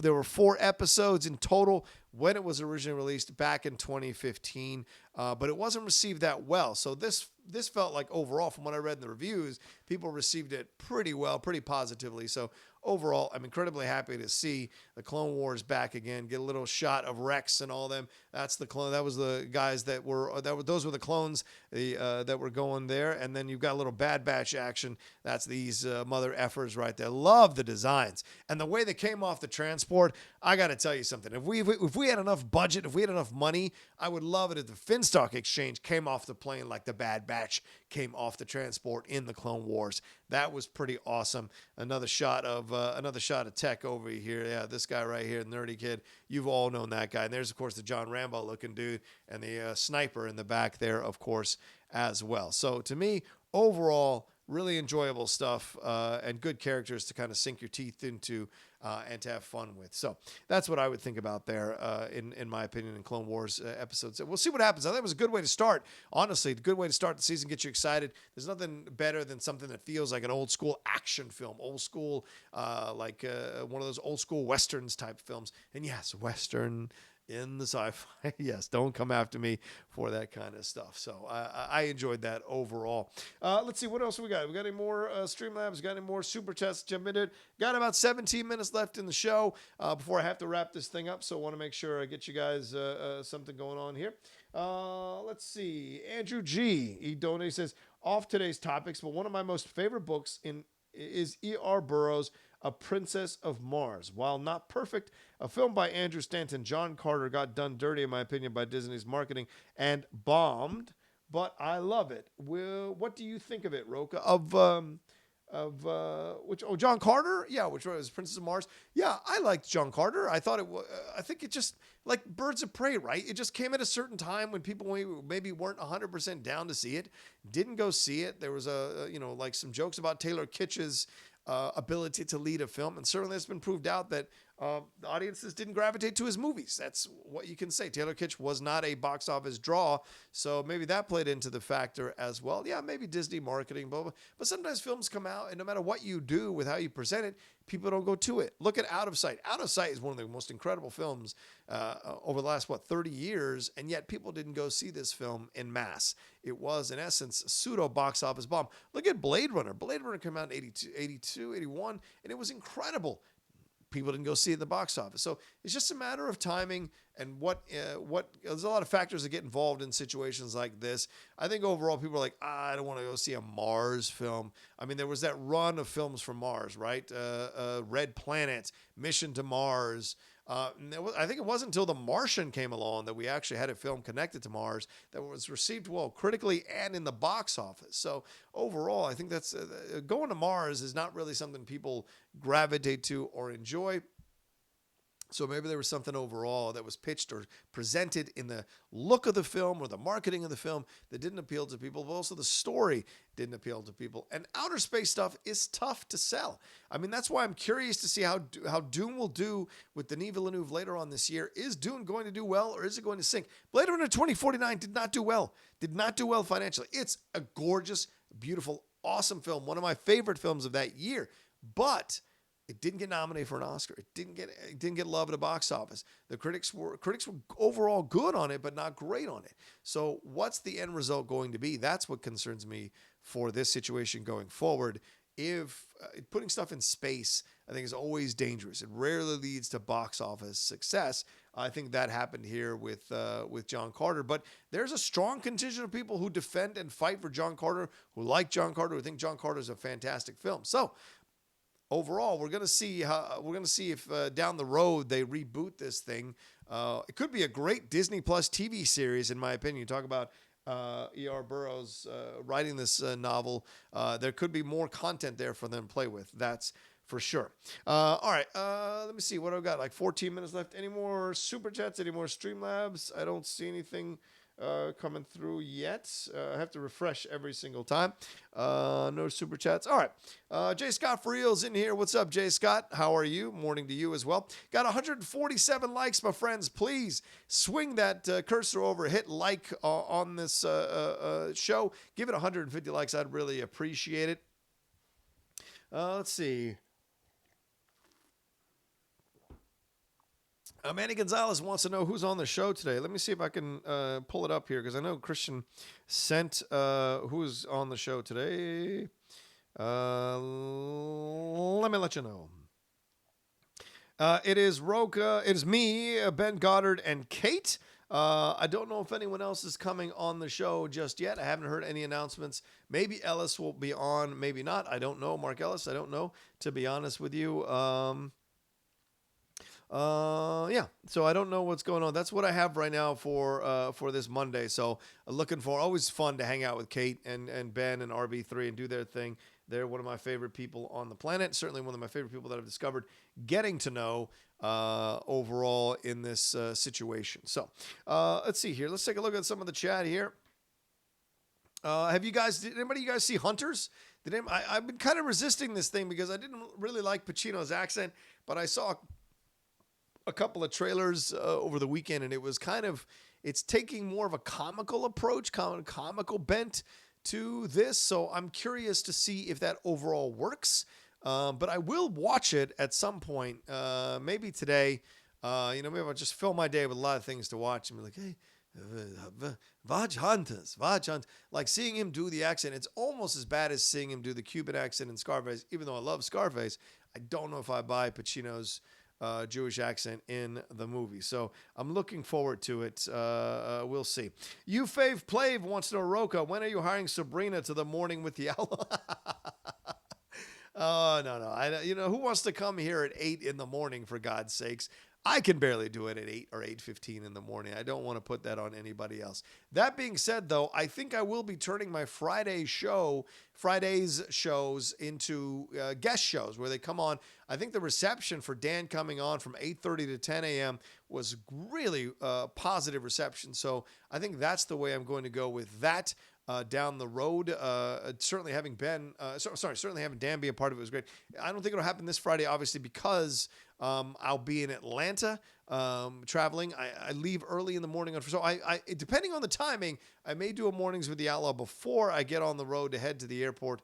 Speaker 1: There were 4 episodes in total when it was originally released back in 2015, but it wasn't received that well. So this felt like overall, from what I read in the reviews, people received it pretty well, pretty positively. So overall, I'm incredibly happy to see the Clone Wars back again. Get a little shot of Rex and all them. That's the clone. That was the guys those were the clones that were going there. And then you've got a little Bad Batch action. That's these mother effers right there. Love the designs and the way they came off the transport. I got to tell you something. If we had enough budget, if we had enough money, I would love it if the Finstock Exchange came off the plane like the Bad Batch came off the transport in the Clone Wars. That was pretty awesome. Another shot of Tech over here. Yeah, this guy right here, nerdy kid. You've all known that guy. And there's, of course, the John Rambo looking dude and the sniper in the back there, of course, as well. So to me, overall, really enjoyable stuff and good characters to kind of sink your teeth into and to have fun with. So that's what I would think about there, in my opinion, in Clone Wars episodes. We'll see what happens. I think it was a good way to start. Honestly, a good way to start the season, get you excited. There's nothing better than something that feels like an old school action film, old school, like one of those old school Westerns type films. And yes, Western in the sci-fi. Yes, don't come after me for that kind of stuff. So I enjoyed that overall. Let's see, what else we got? We got any more Streamlabs? Got any more Super Chats? Jump into it. Got about 17 minutes left in the show before I have to wrap this thing up. So I want to make sure I get you guys something going on here. Let's see. Andrew G. He donates, says, off today's topics, but one of my most favorite books is E.R. Burroughs' A Princess of Mars. While not perfect, a film by Andrew Stanton, John Carter, got done dirty, in my opinion, by Disney's marketing and bombed, but I love it. What do you think of it, Rocha? John Carter? Yeah, which was Princess of Mars. Yeah, I liked John Carter. I thought I think it just, like Birds of Prey, right? It just came at a certain time when people maybe weren't 100% down to see it, didn't go see it. There was like some jokes about Taylor Kitsch's ability to lead a film, and certainly it's been proved out that the audiences didn't gravitate to his movies. That's what you can say. Taylor Kitsch was not a box office draw, so maybe that played into the factor as well. Yeah, maybe Disney marketing, blah, blah. But sometimes films come out, and no matter what you do with how you present it, people don't go to it. Look at Out of Sight. Out of Sight is one of the most incredible films over the last, 30 years, and yet people didn't go see this film en masse. It was, in essence, a pseudo box office bomb. Look at Blade Runner. Blade Runner came out in 82, 81, and it was incredible. People didn't go see it in the box office. So it's just a matter of timing and what there's a lot of factors that get involved in situations like this. I think overall people are like, I don't want to go see a Mars film. I mean, there was that run of films from Mars, right? Red Planet, Mission to Mars. I think it wasn't until The Martian came along that we actually had a film connected to Mars that was received well critically and in the box office. So overall, I think that's going to Mars is not really something people gravitate to or enjoy. So maybe there was something overall that was pitched or presented in the look of the film or the marketing of the film that didn't appeal to people, but also the story didn't appeal to people. And outer space stuff is tough to sell. I mean, that's why I'm curious to see how Dune will do with Denis Villeneuve later on this year. Is Dune going to do well, or is it going to sink? Blade Runner 2049 did not do well. Did not do well financially. It's a gorgeous, beautiful, awesome film. One of my favorite films of that year. But it didn't get nominated for an Oscar. It didn't get love at the box office. The critics were overall good on it, but not great on it. So what's the end result going to be? That's what concerns me for this situation going forward. If putting stuff in space, I think, is always dangerous. It rarely leads to box office success. I think that happened here with John Carter. But there's a strong contingent of people who defend and fight for John Carter, who like John Carter, who think John Carter is a fantastic film. So overall, we're going to see if down the road they reboot this thing. It could be a great Disney Plus TV series, in my opinion. You talk about E.R. Burroughs writing this novel. There could be more content there for them to play with. That's for sure. All right, let me see what I've got. Like 14 minutes left. Any more Super Chats? Any more Streamlabs? I don't see anything coming through yet. I have to refresh every single time. No Super Chats. All right. Jay Scott for Reals in here. What's up, Jay Scott? How are you? Morning to you as well. Got 147 likes, my friends. Please swing that cursor over, hit like on this show. Give it 150 likes. I'd really appreciate it. Let's see. Manny Gonzalez wants to know who's on the show today. Let me see if I can pull it up here, because I know Christian sent who's on the show today. Let me let you know. It is Rocha. It is me, Ben Goddard, and Kate. I don't know if anyone else is coming on the show just yet. I haven't heard any announcements. Maybe Ellis will be on, maybe not. I don't know. Mark Ellis, I don't know, to be honest with you. Yeah, so I don't know what's going on. That's what I have right now for this Monday. So looking for, always fun to hang out with Kate and Ben and RB3 and do their thing. They're one of my favorite people on the planet. Certainly one of my favorite people that I've discovered getting to know overall in this situation. So let's see here. Let's take a look at some of the chat here. Did anybody of you guys see Hunters? I've been kind of resisting this thing because I didn't really like Pacino's accent, but I saw a couple of trailers over the weekend, and it's taking more of a comical approach, comical bent to this. So I'm curious to see if that overall works. But I will watch it at some point, maybe today. Maybe I'll just fill my day with a lot of things to watch and be like, hey, watch Hunters. Like seeing him do the accent, it's almost as bad as seeing him do the Cuban accent in Scarface. Even though I love Scarface, I don't know if I buy Pacino's Jewish accent in the movie. So I'm looking forward to it. We'll see. Fave Plave wants to know, Rocha, when are you hiring Sabrina to the Morning with the Outlaw? Oh, no. Who wants to come here at 8 in the morning, for God's sakes? I can barely do it at 8 or 8:15 in the morning. I don't want to put that on anybody else. That being said, though, I think I will be turning my Friday's shows into guest shows where they come on. I think the reception for Dan coming on from 8:30 to 10 a.m. was really positive reception. So I think that's the way I'm going to go with that. Down the road, certainly having Dan be a part of it was great. I don't think it'll happen this Friday, obviously, because I'll be in Atlanta traveling. I leave early in the morning. So I depending on the timing, I may do a Mornings with the Outlaw before I get on the road to head to the airport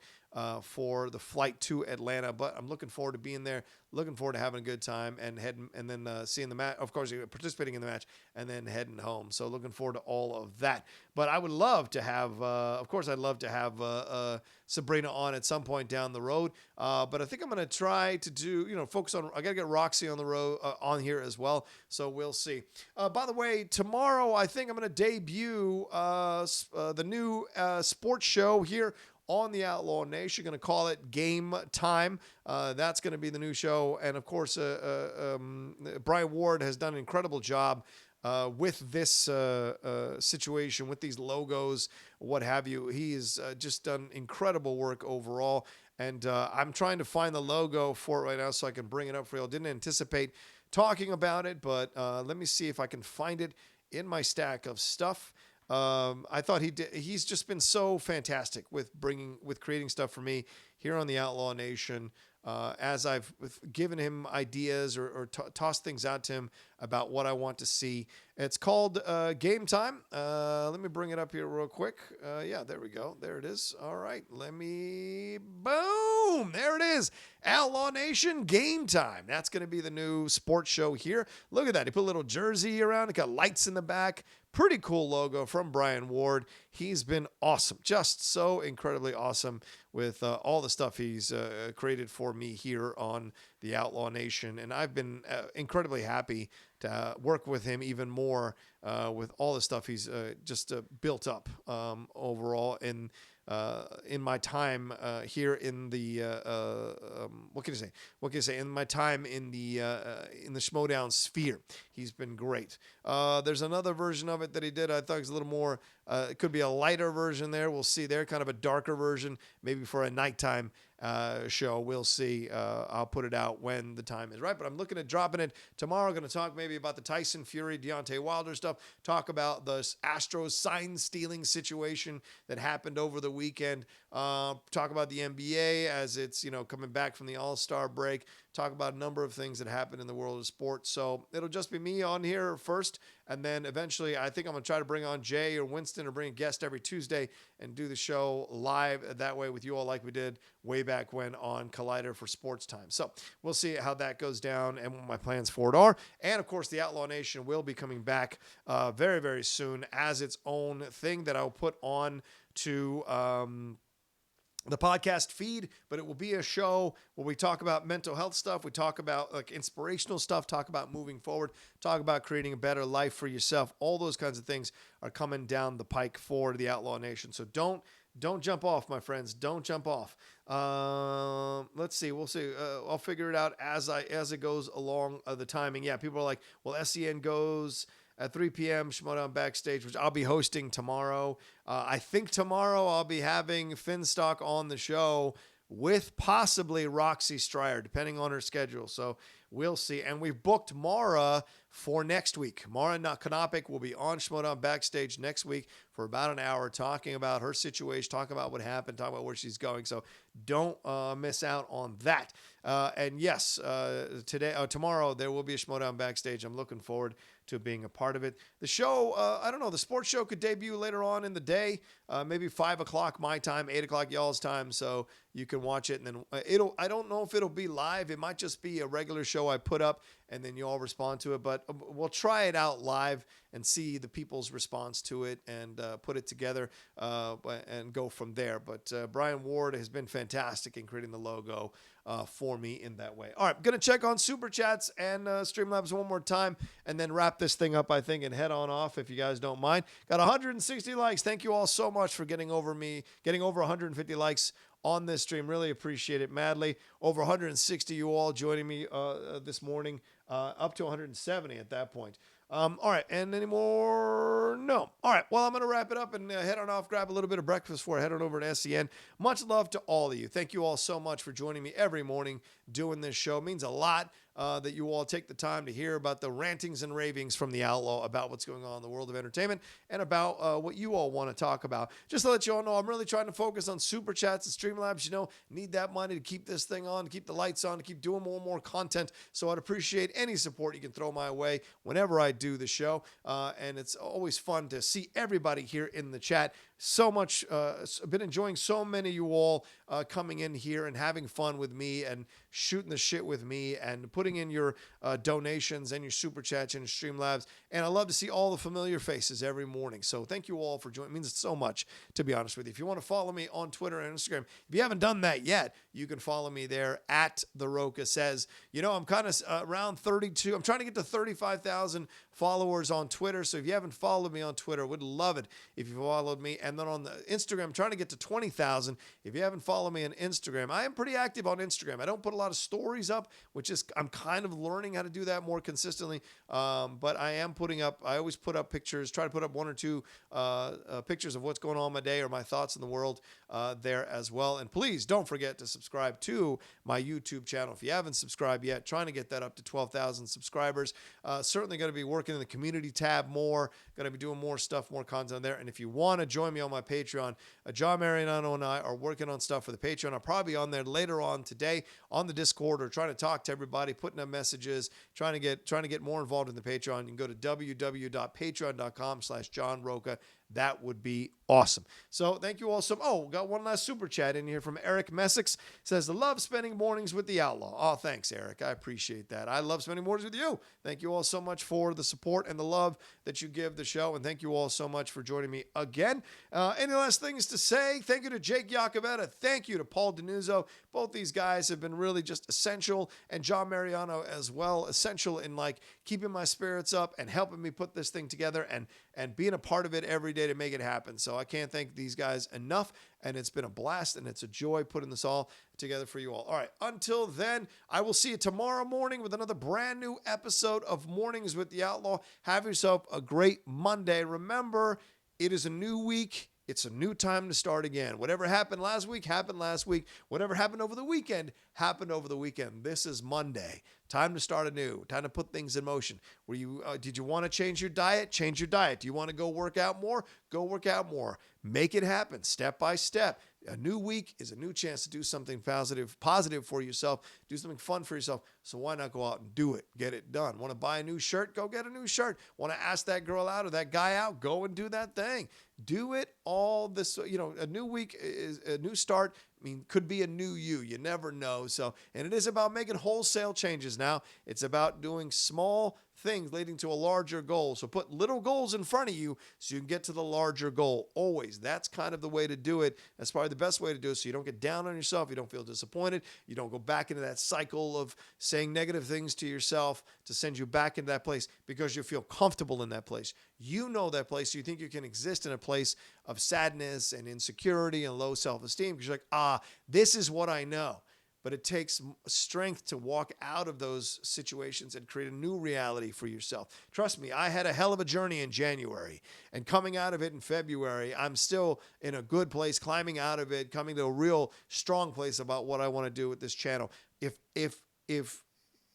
Speaker 1: for the flight to Atlanta. But I'm looking forward to being there, looking forward to having a good time and then seeing the match, of course, participating in the match and then heading home. So looking forward to all of that. But I would love to have, I'd love to have Sabrina on at some point down the road. But I think I'm going to try to do, focus on, I got to get Roxy on the road, on here as well. So we'll see. By the way, tomorrow, I think I'm going to debut the new sports show here on the Outlaw Nation. Going to call it Game Time. That's going to be the new show. And of course, Brian Ward has done an incredible job with this situation, with these logos, what have you. He's just done incredible work overall. And I'm trying to find the logo for it right now so I can bring it up for you. I didn't anticipate talking about it, but let me see if I can find it in my stack of stuff. I thought he's just been so fantastic with creating stuff for me here on the Outlaw Nation. As I've given him ideas or tossed things out to him about what I want to see. It's called Game Time. Let me bring it up here real quick. Yeah, there we go. There it is. All right. Boom. There it is. Outlaw Nation Game Time. That's going to be the new sports show here. Look at that. He put a little jersey around. It got lights in the back. Pretty cool logo from Brian Ward. He's been awesome. Just so incredibly awesome with all the stuff he's created for me here on the Outlaw Nation. And I've been incredibly happy to work with him even more with all the stuff he's just built up overall in my time here in the what can I say? In my time in the Schmodown sphere, he's been great. There's another version of it that he did. I thought it was a little more. It could be a lighter version there. We'll see there, kind of a darker version, maybe for a nighttime show. We'll see. I'll put it out when the time is right. But I'm looking at dropping it tomorrow. Going to talk maybe about the Tyson Fury, Deontay Wilder stuff. Talk about the Astros sign stealing situation that happened over the weekend. Talk about the NBA as it's coming back from the All-Star break. Talk about a number of things that happened in the world of sports. So it'll just be me on here first, and then eventually I think I'm going to try to bring on Jay or Winston or bring a guest every Tuesday and do the show live that way with you all like we did way back when on Collider for Sports Time. So we'll see how that goes down and what my plans for it are. And, of course, the Outlaw Nation will be coming back very, very soon as its own thing that I'll put on to the podcast feed, but it will be a show where we talk about mental health stuff. We talk about like inspirational stuff, talk about moving forward, talk about creating a better life for yourself. All those kinds of things are coming down the pike for the Outlaw Nation. So don't jump off, my friends. Don't jump off. Let's see. We'll see. I'll figure it out as it goes along the timing. Yeah. People are like, well, SEN goes at 3 p.m. Schmodown Backstage, which I'll be hosting tomorrow. I think tomorrow I'll be having Finstock on the show with possibly Roxy Stryer, depending on her schedule. So we'll see. And we've booked Mara for next week. Mara Kanopik will be on Schmodown Backstage next week for about an hour talking about her situation, talking about what happened, talking about where she's going. So don't miss out on that. And yes, tomorrow there will be a Schmodown Backstage. I'm looking forward to being a part of it. The show, I don't know, the sports show could debut later on in the day, maybe 5 o'clock my time, 8 o'clock y'all's time, so you can watch it. And then I don't know if it'll be live. It might just be a regular show I put up, and then you all respond to it. But we'll try it out live and see the people's response to it and put it together and go from there. But Brian Ward has been fantastic in creating the logo for me in that way. All right, I'm going to check on Super Chats and Streamlabs one more time and then wrap this thing up, I think, and head on off if you guys don't mind. Got 160 likes. Thank you all so much for getting over 150 likes on this stream. Really appreciate it madly. Over 160 you all joining me this morning, up to 170 at that point. All right, and any more? No. All right, well, I'm going to wrap it up and head on off, grab a little bit of breakfast before I head on over to SEN. Much love to all of you. Thank you all so much for joining me every morning doing this show. It means a lot that you all take the time to hear about the rantings and ravings from the Outlaw about what's going on in the world of entertainment and about what you all want to talk about. Just to let you all know, I'm really trying to focus on Super Chats and Streamlabs. Need that money to keep this thing on, to keep the lights on, to keep doing more and more content. So I'd appreciate any support you can throw my way whenever I do the show. And it's always fun to see everybody here in the chat. So much, I've been enjoying so many of you all coming in here and having fun with me and shooting the shit with me and putting in your donations and your Super Chats and Streamlabs. And I love to see all the familiar faces every morning. So thank you all for joining. It means so much, to be honest with you. If you want to follow me on Twitter and Instagram, if you haven't done that yet, you can follow me there at The Rocha Says. I'm kind of around 32. I'm trying to get to 35,000 followers on Twitter. So if you haven't followed me on Twitter, would love it if you followed me. And then on the Instagram, I'm trying to get to 20,000. If you haven't followed me on Instagram, I am pretty active on Instagram. I don't put a lot of stories up, which is, I'm kind of learning how to do that more consistently. But I always put up pictures, try to put up one or two pictures of what's going on in my day or my thoughts in the world there as well. And please don't forget to subscribe to my YouTube channel if you haven't subscribed yet. Trying to get that up to 12,000 subscribers. Certainly going to be working in the community tab more. Going to be doing more stuff, more content there. And if you want to join me on my Patreon, John Mariano and I are working on stuff for the Patreon. I'll probably be on there later on today on the Discord, or trying to talk to everybody, putting up messages, trying to get more involved in the Patreon. You can go to www.patreon.com/John Rocha. That would be awesome. So thank you all got one last super chat in here from Eric Messick. Says, I love spending mornings with the Outlaw. Oh, thanks, Eric. I appreciate that. I love spending mornings with you. Thank you all so much for the support and the love that you give the show. And thank you all so much for joining me again. Any last things to say? Thank you to Jake Iacovetta. Thank you to Paul Denuzzo. Both these guys have been really just essential, and John Mariano as well, essential in like keeping my spirits up and helping me put this thing together and being a part of it every day to make it happen. So I can't thank these guys enough, and it's been a blast, and it's a joy putting this all together for you all. All right, until then, I will see you tomorrow morning with another brand new episode of Mornings with the Outlaw. Have yourself a great Monday. Remember, it is a new week. It's a new time to start again. Whatever happened last week, happened last week. Whatever happened over the weekend, happened over the weekend. This is Monday. Time to start anew. Time to put things in motion. Did you want to change your diet? Change your diet. Do you want to go work out more? Go work out more. Make it happen step by step. A new week is a new chance to do something positive for yourself. Do something fun for yourself. So why not go out and do it? Get it done. Want to buy a new shirt? Go get a new shirt. Want to ask that girl out or that guy out? Go and do that thing. Do it all this, a new week is a new start. I mean, could be a new you. You never know. So, and it is about making wholesale changes now. It's about doing small things leading to a larger goal. So put little goals in front of you so you can get to the larger goal. Always. That's kind of the way to do it. That's probably the best way to do it, so you don't get down on yourself. You don't feel disappointed. You don't go back into that cycle of saying negative things to yourself to send you back into that place because you feel comfortable in that place. You know that place. So you think you can exist in a place of sadness and insecurity and low self-esteem because you're like, this is what I know. But it takes strength to walk out of those situations and create a new reality for yourself. Trust me, I had a hell of a journey in January, and coming out of it in February, I'm still in a good place, climbing out of it, coming to a real strong place about what I want to do with this channel. If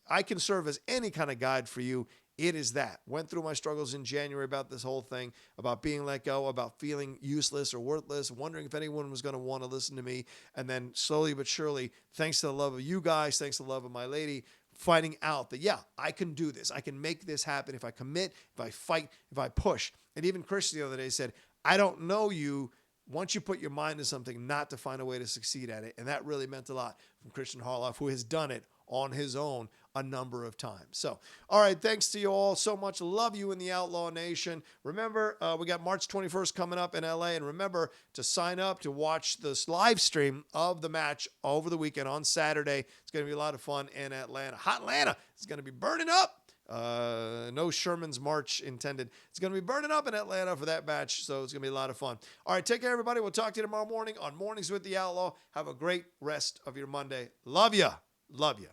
Speaker 1: I can serve as any kind of guide for you, it is that. Went through my struggles in January about this whole thing, about being let go, about feeling useless or worthless, wondering if anyone was going to want to listen to me. And then slowly but surely, thanks to the love of you guys, thanks to the love of my lady, finding out that, I can do this. I can make this happen if I commit, if I fight, if I push. And even Chris the other day said, I don't know you once you put your mind to something not to find a way to succeed at it. And that really meant a lot from Christian Harloff, who has done it on his own a number of times. So, all right, thanks to you all so much. Love you in the Outlaw Nation. Remember, we got March 21st coming up in LA, and remember to sign up to watch this live stream of the match over the weekend on Saturday. It's going to be a lot of fun in Atlanta. Hot Atlanta is going to be burning up. No Sherman's March intended. It's going to be burning up in Atlanta for that match, so it's going to be a lot of fun. All right, take care, everybody. We'll talk to you tomorrow morning on Mornings with the Outlaw. Have a great rest of your Monday. Love ya. Love ya.